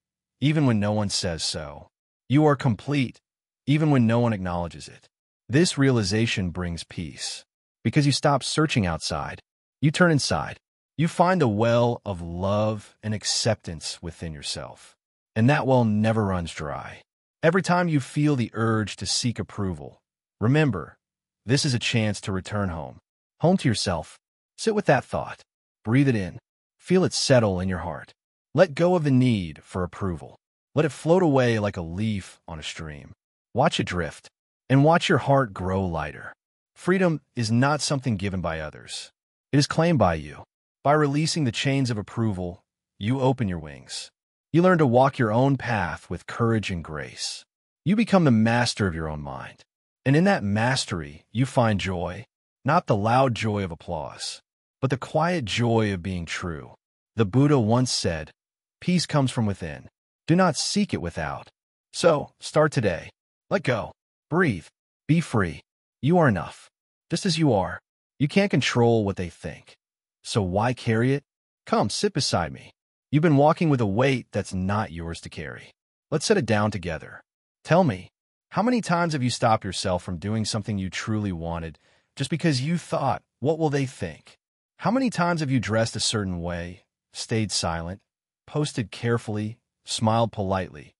even when no one says so. You are complete, even when no one acknowledges it. This realization brings peace, because you stop searching outside. You turn inside. You find a well of love and acceptance within yourself. And that well never runs dry. Every time you feel the urge to seek approval, remember, this is a chance to return home. Home to yourself. Sit with that thought. Breathe it in. Feel it settle in your heart. Let go of the need for approval. Let it float away like a leaf on a stream. Watch it drift, and watch your heart grow lighter. Freedom is not something given by others. It is claimed by you. By releasing the chains of approval, you open your wings. You learn to walk your own path with courage and grace. You become the master of your own mind. And in that mastery, you find joy, not the loud joy of applause, but the quiet joy of being true. The Buddha once said, "Peace comes from within. Do not seek it without." So, start today. Let go. Breathe. Be free. You are enough. Just as you are. You can't control what they think. So why carry it? Come, sit beside me. You've been walking with a weight that's not yours to carry. Let's set it down together. Tell me, how many times have you stopped yourself from doing something you truly wanted just because you thought, what will they think? How many times have you dressed a certain way, stayed silent, posted carefully, smiled politely,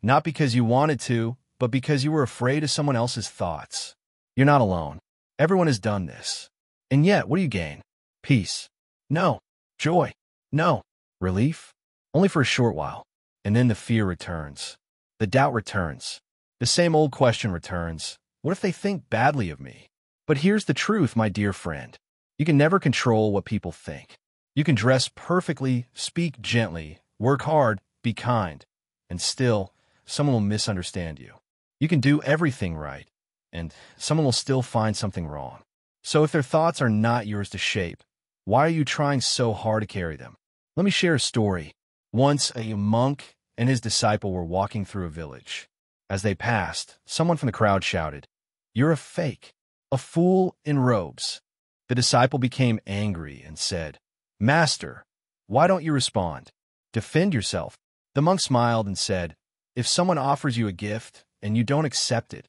not because you wanted to, but because you were afraid of someone else's thoughts? You're not alone. Everyone has done this. And yet, what do you gain? Peace? No. Joy? No. Relief? Only for a short while. And then the fear returns. The doubt returns. The same old question returns. What if they think badly of me? But here's the truth, my dear friend. You can never control what people think. You can dress perfectly, speak gently, work hard, be kind, and still, someone will misunderstand you. You can do everything right, and someone will still find something wrong. So if their thoughts are not yours to shape, why are you trying so hard to carry them? Let me share a story. Once, a monk and his disciple were walking through a village. As they passed, someone from the crowd shouted, "You're a fake, a fool in robes." The disciple became angry and said, "Master, why don't you respond? Defend yourself." The monk smiled and said, "If someone offers you a gift and you don't accept it,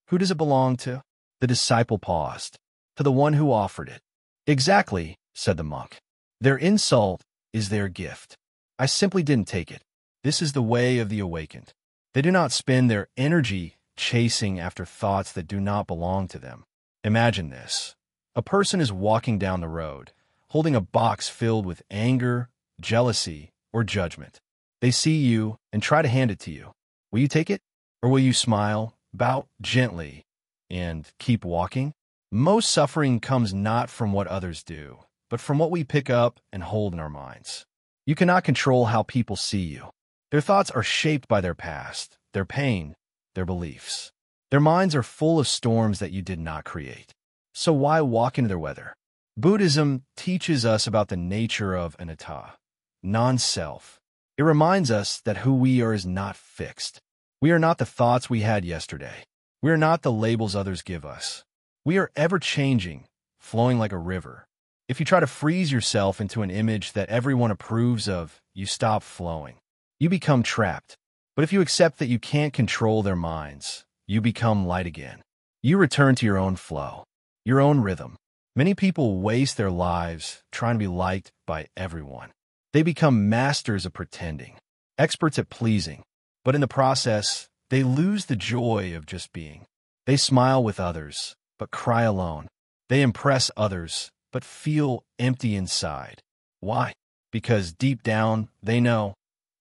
who does it belong to?" The disciple paused. "To the one who offered it." "Exactly," said the monk. "Their insult is their gift. I simply didn't take it. This is the way of the awakened. They do not spend their energy chasing after thoughts that do not belong to them. Imagine this. A person is walking down the road, holding a box filled with anger, jealousy, or judgment. They see you and try to hand it to you. Will you take it? Or will you smile, bow gently, and keep walking? Most suffering comes not from what others do, but from what we pick up and hold in our minds. You cannot control how people see you. Their thoughts are shaped by their past, their pain, their beliefs. Their minds are full of storms that you did not create. So why walk into their weather? Buddhism teaches us about the nature of anatta, non-self. It reminds us that who we are is not fixed. We are not the thoughts we had yesterday. We are not the labels others give us. We are ever-changing, flowing like a river. If you try to freeze yourself into an image that everyone approves of, you stop flowing. You become trapped. But if you accept that you can't control their minds, you become light again. You return to your own flow, your own rhythm. Many people waste their lives trying to be liked by everyone. They become masters of pretending, experts at pleasing, but in the process, they lose the joy of just being. They smile with others, but cry alone. They impress others, but feel empty inside. Why? Because deep down, they know,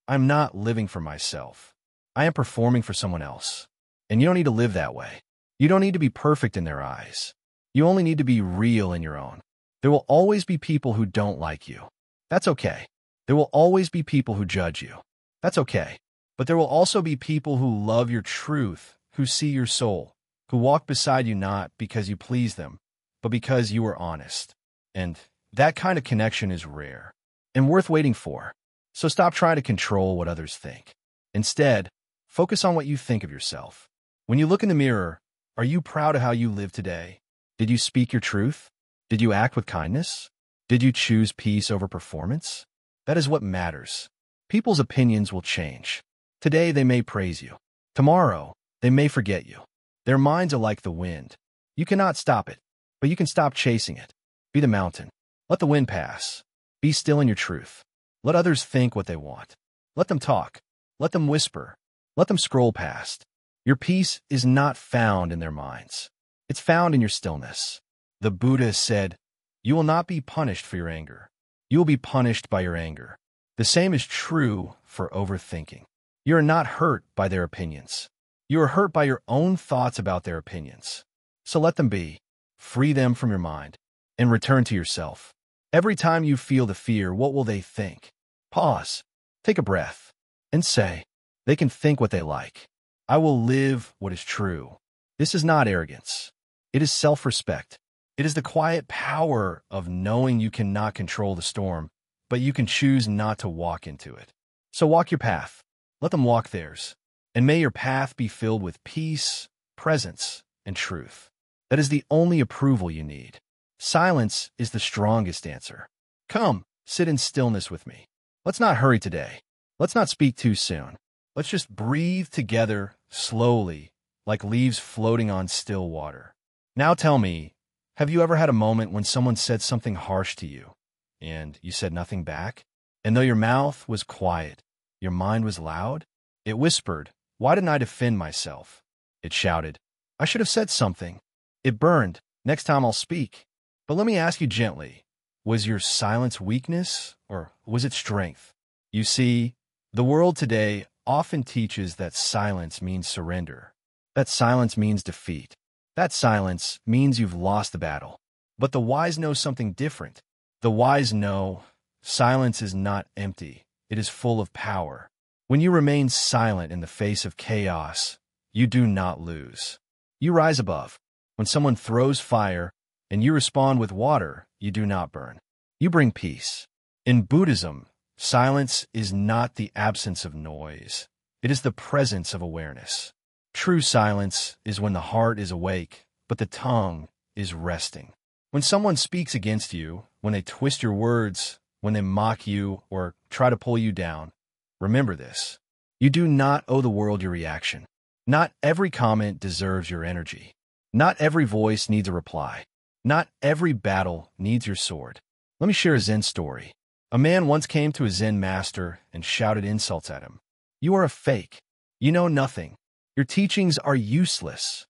I'm not living for myself. I am performing for someone else. And you don't need to live that way. You don't need to be perfect in their eyes. You only need to be real in your own. There will always be people who don't like you. That's okay. There will always be people who judge you. That's okay. But there will also be people who love your truth, who see your soul, who walk beside you not because you please them, but because you are honest. And that kind of connection is rare and worth waiting for. So stop trying to control what others think. Instead, focus on what you think of yourself. When you look in the mirror, are you proud of how you live today? Did you speak your truth? Did you act with kindness? Did you choose peace over performance? That is what matters. People's opinions will change. Today they may praise you. Tomorrow, they may forget you. Their minds are like the wind. You cannot stop it, but you can stop chasing it. Be the mountain. Let the wind pass. Be still in your truth. Let others think what they want. Let them talk. Let them whisper. Let them scroll past. Your peace is not found in their minds. It's found in your stillness. The Buddha said, "You will not be punished for your anger. You will be punished by your anger." The same is true for overthinking. You are not hurt by their opinions. You are hurt by your own thoughts about their opinions. So let them be. Free them from your mind and return to yourself. Every time you feel the fear, what will they think? Pause, take a breath, and say, they can think what they like. I will live what is true. This is not arrogance. It is self-respect. It is the quiet power of knowing you cannot control the storm, but you can choose not to walk into it. So walk your path. Let them walk theirs. And may your path be filled with peace, presence, and truth. That is the only approval you need. Silence is the strongest answer. Come, sit in stillness with me. Let's not hurry today. Let's not speak too soon. Let's just breathe together slowly, like leaves floating on still water. Now tell me, have you ever had a moment when someone said something harsh to you, and you said nothing back? And though your mouth was quiet, your mind was loud? It whispered, "Why didn't I defend myself?" It shouted, "I should have said something." It burned, "Next time I'll speak." But let me ask you gently, was your silence weakness, or was it strength? You see, the world today often teaches that silence means surrender, that silence means defeat, that silence means you've lost the battle. But the wise know something different. The wise know silence is not empty. It is full of power. When you remain silent in the face of chaos, you do not lose. You rise above. When someone throws fire and you respond with water, you do not burn. You bring peace. In Buddhism, silence is not the absence of noise. It is the presence of awareness. True silence is when the heart is awake, but the tongue is resting. When someone speaks against you, when they twist your words, when they mock you or try to pull you down, remember this. You do not owe the world your reaction. Not every comment deserves your energy. Not every voice needs a reply. Not every battle needs your sword. Let me share a Zen story. A man once came to a Zen master and shouted insults at him. "You are a fake. You know nothing. Your teachings are useless."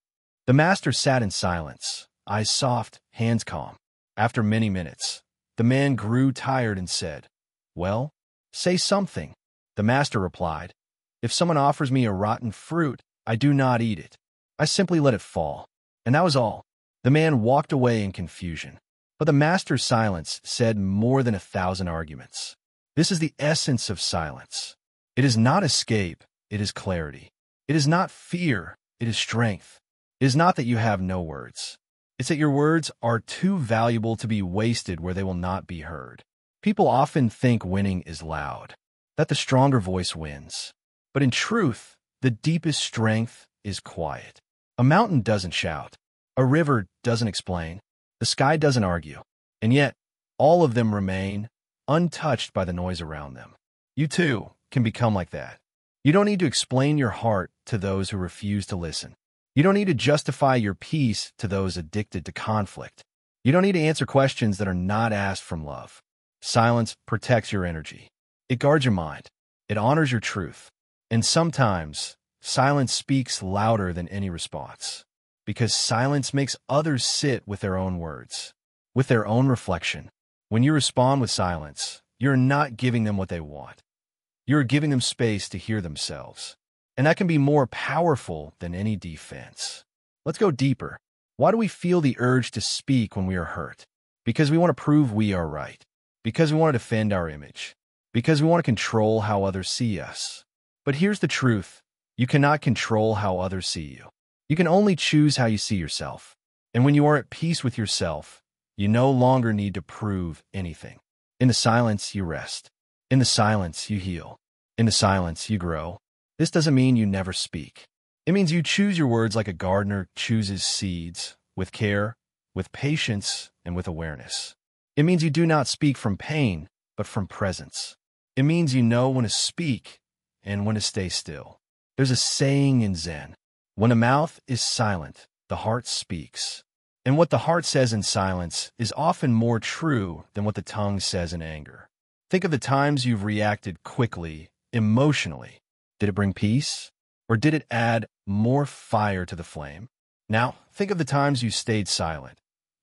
The master sat in silence, eyes soft, hands calm. After many minutes, the man grew tired and said, "Well, say something." The master replied, "If someone offers me a rotten fruit, I do not eat it. I simply let it fall." And that was all. The man walked away in confusion. But the master's silence said more than 1,000 arguments. This is the essence of silence. It is not escape, it is clarity. It is not fear, it is strength. It is not that you have no words. It's that your words are too valuable to be wasted where they will not be heard. People often think winning is loud, that the stronger voice wins. But in truth, the deepest strength is quiet. A mountain doesn't shout. A river doesn't explain. The sky doesn't argue. And yet, all of them remain untouched by the noise around them. You too can become like that. You don't need to explain your heart to those who refuse to listen. You don't need to justify your peace to those addicted to conflict. You don't need to answer questions that are not asked from love. Silence protects your energy. It guards your mind. It honors your truth. And sometimes, silence speaks louder than any response. Because silence makes others sit with their own words, with their own reflection. When you respond with silence, you're not giving them what they want. You're giving them space to hear themselves. And that can be more powerful than any defense. Let's go deeper. Why do we feel the urge to speak when we are hurt? Because we want to prove we are right. Because we want to defend our image. Because we want to control how others see us. But here's the truth. You cannot control how others see you. You can only choose how you see yourself. And when you are at peace with yourself, you no longer need to prove anything. In the silence, you rest. In the silence, you heal. In the silence, you grow. This doesn't mean you never speak. It means you choose your words like a gardener chooses seeds, with care, with patience, and with awareness. It means you do not speak from pain, but from presence. It means you know when to speak and when to stay still. There's a saying in Zen. When a mouth is silent, the heart speaks. And what the heart says in silence is often more true than what the tongue says in anger. Think of the times you've reacted quickly, emotionally. Did it bring peace? Or did it add more fire to the flame? Now, think of the times you stayed silent,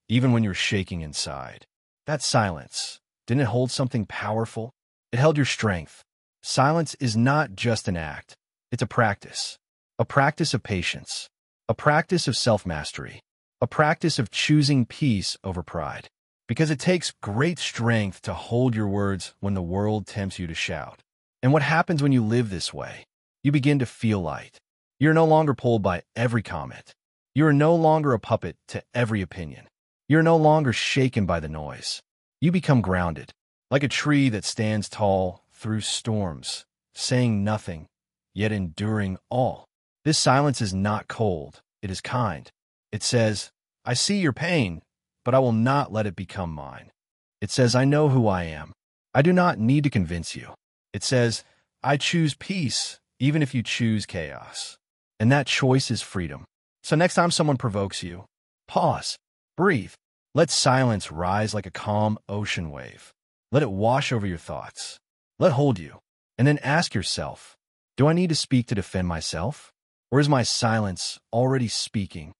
even when you're shaking inside. That silence, didn't it hold something powerful? It held your strength. Silence is not just an act. It's a practice. A practice of patience, a practice of self-mastery, a practice of choosing peace over pride. Because it takes great strength to hold your words when the world tempts you to shout. And what happens when you live this way? You begin to feel light. You're no longer pulled by every comment. You are no longer a puppet to every opinion. You're no longer shaken by the noise. You become grounded, like a tree that stands tall through storms, saying nothing, yet enduring all. This silence is not cold, it is kind. It says, "I see your pain, but I will not let it become mine." It says, "I know who I am. I do not need to convince you." It says, "I choose peace, even if you choose chaos." And that choice is freedom. So next time someone provokes you, pause, breathe. Let silence rise like a calm ocean wave. Let it wash over your thoughts. Let it hold you. And then ask yourself, do I need to speak to defend myself? Or is my silence already speaking?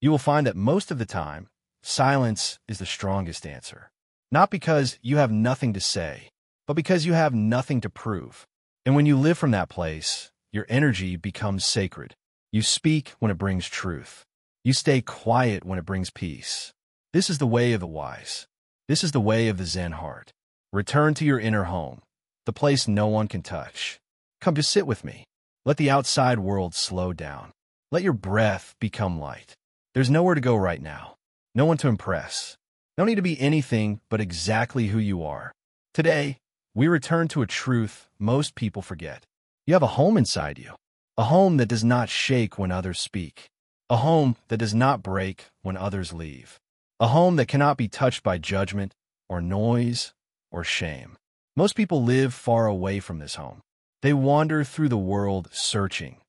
You will find that most of the time, silence is the strongest answer. Not because you have nothing to say, but because you have nothing to prove. And when you live from that place, your energy becomes sacred. You speak when it brings truth. You stay quiet when it brings peace. This is the way of the wise. This is the way of the Zen heart. Return to your inner home, the place no one can touch. Come to sit with me. Let the outside world slow down. Let your breath become light. There's nowhere to go right now. No one to impress. No need to be anything but exactly who you are. Today, we return to a truth most people forget. You have a home inside you. A home that does not shake when others speak. A home that does not break when others leave. A home that cannot be touched by judgment or noise or shame. Most people live far away from this home. They wander through the world searching,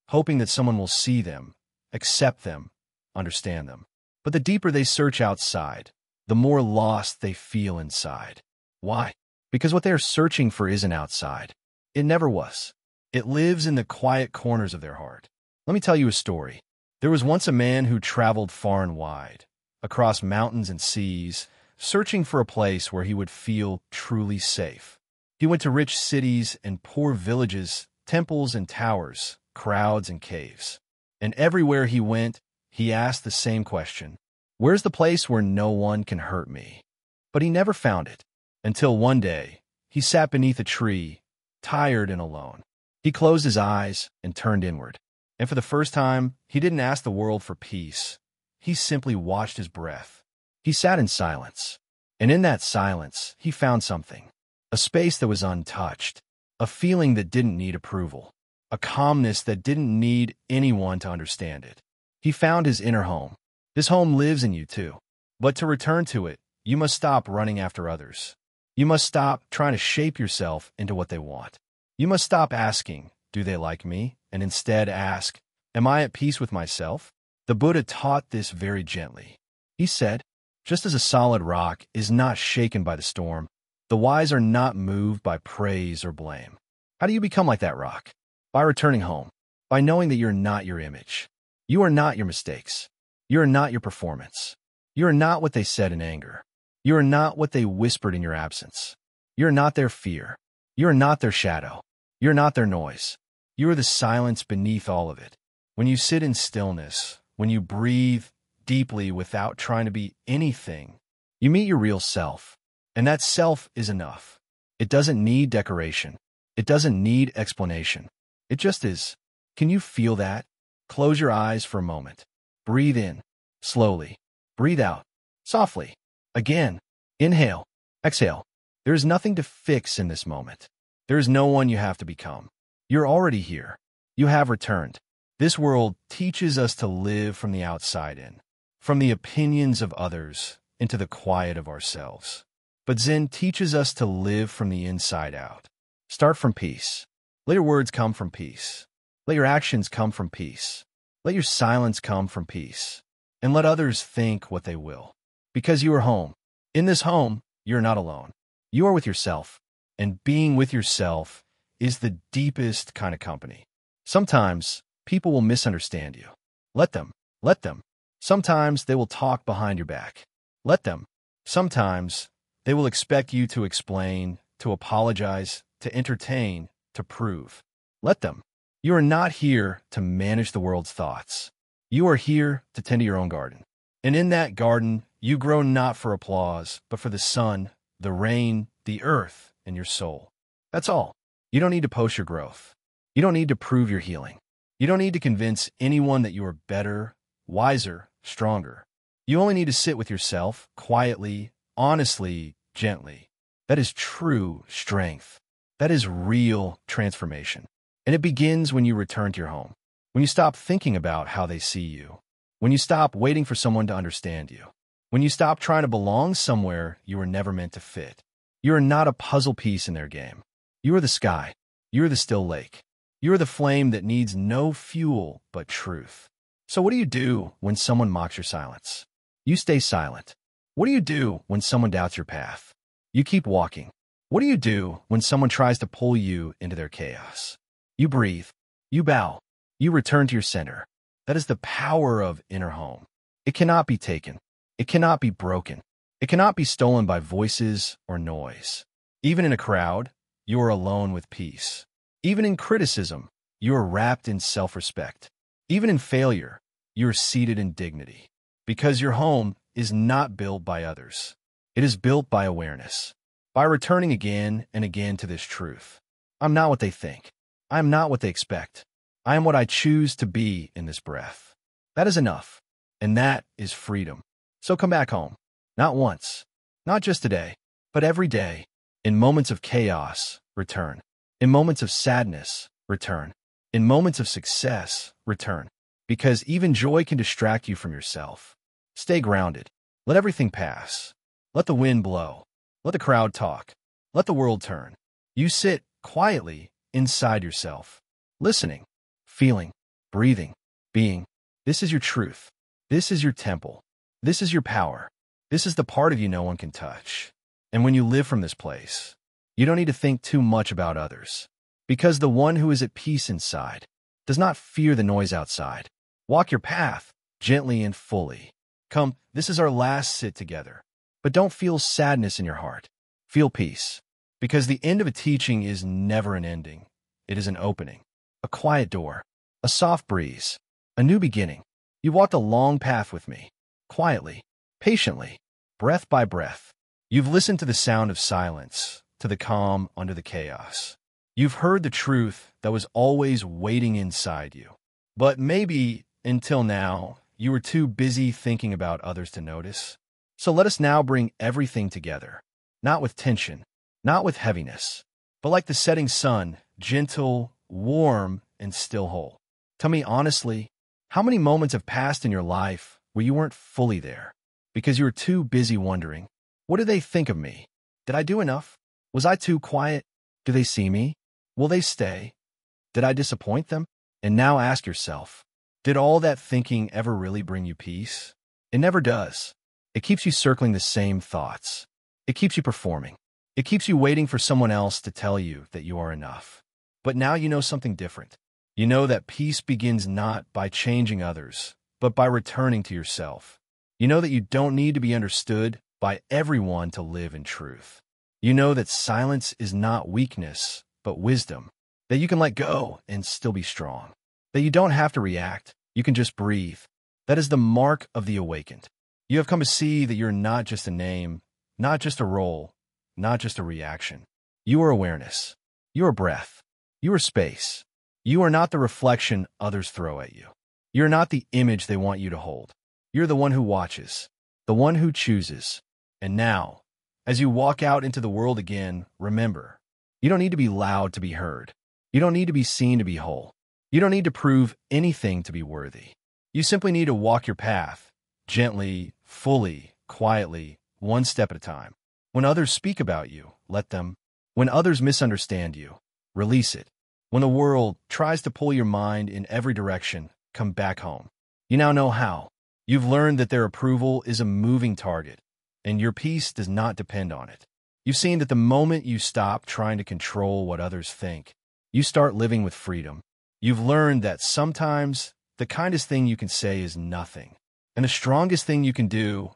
hoping that someone will see them, accept them, understand them. But the deeper they search outside, the more lost they feel inside. Why? Because what they are searching for isn't outside. It never was. It lives in the quiet corners of their heart. Let me tell you a story. There was once a man who traveled far and wide, across mountains and seas, searching for a place where he would feel truly safe. He went to rich cities and poor villages, temples and towers, crowds and caves. And everywhere he went, he asked the same question: where's the place where no one can hurt me? But he never found it, until one day, he sat beneath a tree, tired and alone. He closed his eyes and turned inward. And for the first time, he didn't ask the world for peace. He simply watched his breath. He sat in silence. And in that silence, he found something. A space that was untouched. A feeling that didn't need approval. A calmness that didn't need anyone to understand it. He found his inner home. This home lives in you too. But to return to it, you must stop running after others. You must stop trying to shape yourself into what they want. You must stop asking, do they like me? And instead ask, am I at peace with myself? The Buddha taught this very gently. He said, just as a solid rock is not shaken by the storm, the wise are not moved by praise or blame. How do you become like that rock? By returning home. By knowing that you're not your image. You are not your mistakes. You are not your performance. You are not what they said in anger. You are not what they whispered in your absence. You are not their fear. You are not their shadow. You are not their noise. You are the silence beneath all of it. When you sit in stillness, when you breathe deeply without trying to be anything, you meet your real self. And that self is enough. It doesn't need decoration. It doesn't need explanation. It just is. Can you feel that? Close your eyes for a moment. Breathe in, slowly. Breathe out, softly. Again, inhale, exhale. There is nothing to fix in this moment. There is no one you have to become. You're already here. You have returned. This world teaches us to live from the outside in, from the opinions of others into the quiet of ourselves. But Zen teaches us to live from the inside out. Start from peace. Let your words come from peace. Let your actions come from peace. Let your silence come from peace. And let others think what they will. Because you are home. In this home, you're not alone. You are with yourself. And being with yourself is the deepest kind of company. Sometimes, people will misunderstand you. Let them. Let them. Sometimes they will talk behind your back. Let them. Sometimes they will expect you to explain, to apologize, to entertain, to prove. Let them. You are not here to manage the world's thoughts. You are here to tend to your own garden. And in that garden, you grow not for applause, but for the sun, the rain, the earth, and your soul. That's all. You don't need to post your growth. You don't need to prove your healing. You don't need to convince anyone that you are better, wiser, stronger. You only need to sit with yourself, quietly, honestly, gently. That is true strength. That is real transformation. And it begins when you return to your home. When you stop thinking about how they see you. When you stop waiting for someone to understand you. When you stop trying to belong somewhere you were never meant to fit. You are not a puzzle piece in their game. You are the sky. You are the still lake. You are the flame that needs no fuel but truth. So what do you do when someone mocks your silence? You stay silent. What do you do when someone doubts your path? You keep walking. What do you do when someone tries to pull you into their chaos? You breathe. You bow. You return to your center. That is the power of inner home. It cannot be taken. It cannot be broken. It cannot be stolen by voices or noise. Even in a crowd, you are alone with peace. Even in criticism, you are wrapped in self-respect. Even in failure, you are seated in dignity. Because your home is not built by others. It is built by awareness. By returning again and again to this truth. I'm not what they think. I am not what they expect. I am what I choose to be in this breath. That is enough. And that is freedom. So come back home. Not once. Not just today. But every day. In moments of chaos, return. In moments of sadness, return. In moments of success, return. Because even joy can distract you from yourself. Stay grounded. Let everything pass. Let the wind blow. Let the crowd talk. Let the world turn. You sit quietly inside yourself. Listening. Feeling. Breathing. Being. This is your truth. This is your temple. This is your power. This is the part of you no one can touch. And when you live from this place, You don't need to think too much about others. Because the one who is at peace inside does not fear the noise outside. Walk your path gently and fully. Come, this is our last sit together. But don't feel sadness in your heart. Feel peace. Because the end of a teaching is never an ending. It is an opening. A quiet door. A soft breeze. A new beginning. You walked a long path with me. Quietly. Patiently. Breath by breath. You've listened to the sound of silence, to the calm under the chaos. You've heard the truth that was always waiting inside you. But maybe, until now, you were too busy thinking about others to notice. So let us now bring everything together. Not with tension, not with heaviness, but like the setting sun, gentle, warm, and still whole. Tell me honestly, how many moments have passed in your life where you weren't fully there? Because you were too busy wondering, what do they think of me? Did I do enough? Was I too quiet? Do they see me? Will they stay? Did I disappoint them? And now ask yourself, did all that thinking ever really bring you peace? It never does. It keeps you circling the same thoughts. It keeps you performing. It keeps you waiting for someone else to tell you that you are enough. But now you know something different. You know that peace begins not by changing others, but by returning to yourself. You know that you don't need to be understood by everyone to live in truth. You know that silence is not weakness, but wisdom. That you can let go and still be strong. That you don't have to react. You can just breathe. That is the mark of the awakened. You have come to see that you're not just a name, not just a role, not just a reaction. You are awareness. You are breath. You are space. You are not the reflection others throw at you. You're not the image they want you to hold. You're the one who watches, the one who chooses. And now, as you walk out into the world again, remember, you don't need to be loud to be heard. You don't need to be seen to be whole. You don't need to prove anything to be worthy. You simply need to walk your path, gently, fully, quietly, one step at a time. When others speak about you, let them. When others misunderstand you, release it. When the world tries to pull your mind in every direction, come back home. You now know how. You've learned that their approval is a moving target, and your peace does not depend on it. You've seen that the moment you stop trying to control what others think, you start living with freedom. You've learned that sometimes the kindest thing you can say is nothing, and the strongest thing you can do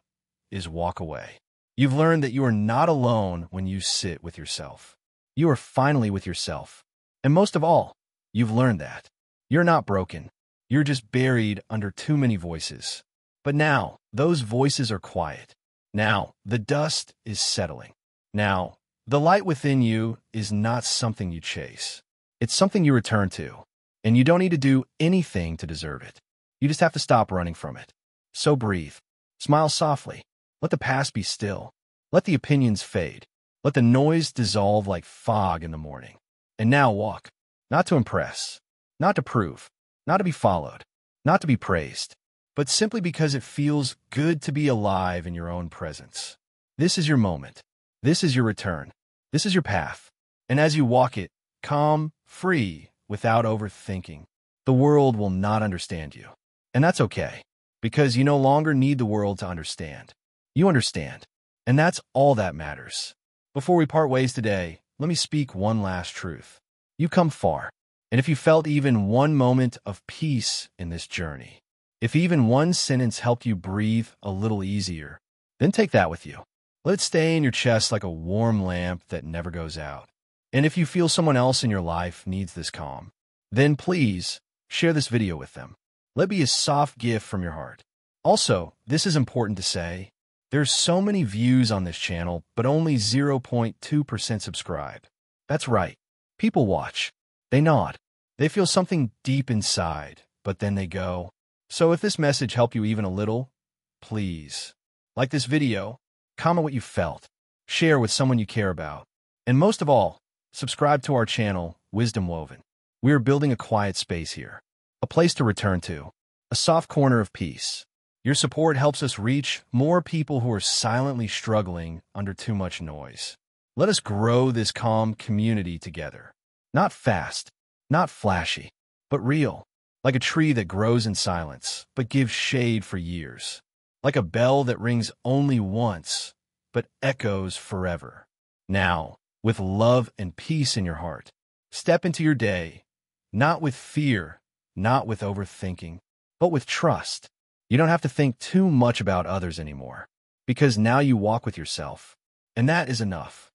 is walk away. You've learned that you are not alone when you sit with yourself. You are finally with yourself. And most of all, you've learned that you're not broken. You're just buried under too many voices. But now, those voices are quiet. Now, the dust is settling. Now, the light within you is not something you chase. It's something you return to. And you don't need to do anything to deserve it. You just have to stop running from it. So breathe. Smile softly. Let the past be still. Let the opinions fade. Let the noise dissolve like fog in the morning. And now walk. Not to impress. Not to prove. Not to be followed. Not to be praised. But simply because it feels good to be alive in your own presence. This is your moment. This is your return. This is your path. And as you walk it, calm, free, without overthinking, the world will not understand you. And that's okay, because you no longer need the world to understand. You understand. And that's all that matters. Before we part ways today, let me speak one last truth. You come far. And if you felt even one moment of peace in this journey, if even one sentence helped you breathe a little easier, then take that with you. Let it stay in your chest like a warm lamp that never goes out. And if you feel someone else in your life needs this calm, then please share this video with them. Let it be a soft gift from your heart. Also, this is important to say, there's so many views on this channel, but only 0.2% subscribe. That's right. People watch. They nod. They feel something deep inside, but then they go. So if this message helped you even a little, please like this video, comment what you felt, share with someone you care about, and most of all, subscribe to our channel, Wisdom Woven. We are building a quiet space here, a place to return to, a soft corner of peace. Your support helps us reach more people who are silently struggling under too much noise. Let us grow this calm community together. Not fast, not flashy, but real. Like a tree that grows in silence, but gives shade for years. Like a bell that rings only once, but echoes forever. Now, with love and peace in your heart. Step into your day, not with fear, not with overthinking, but with trust. You don't have to think too much about others anymore, because now you walk with yourself, and that is enough.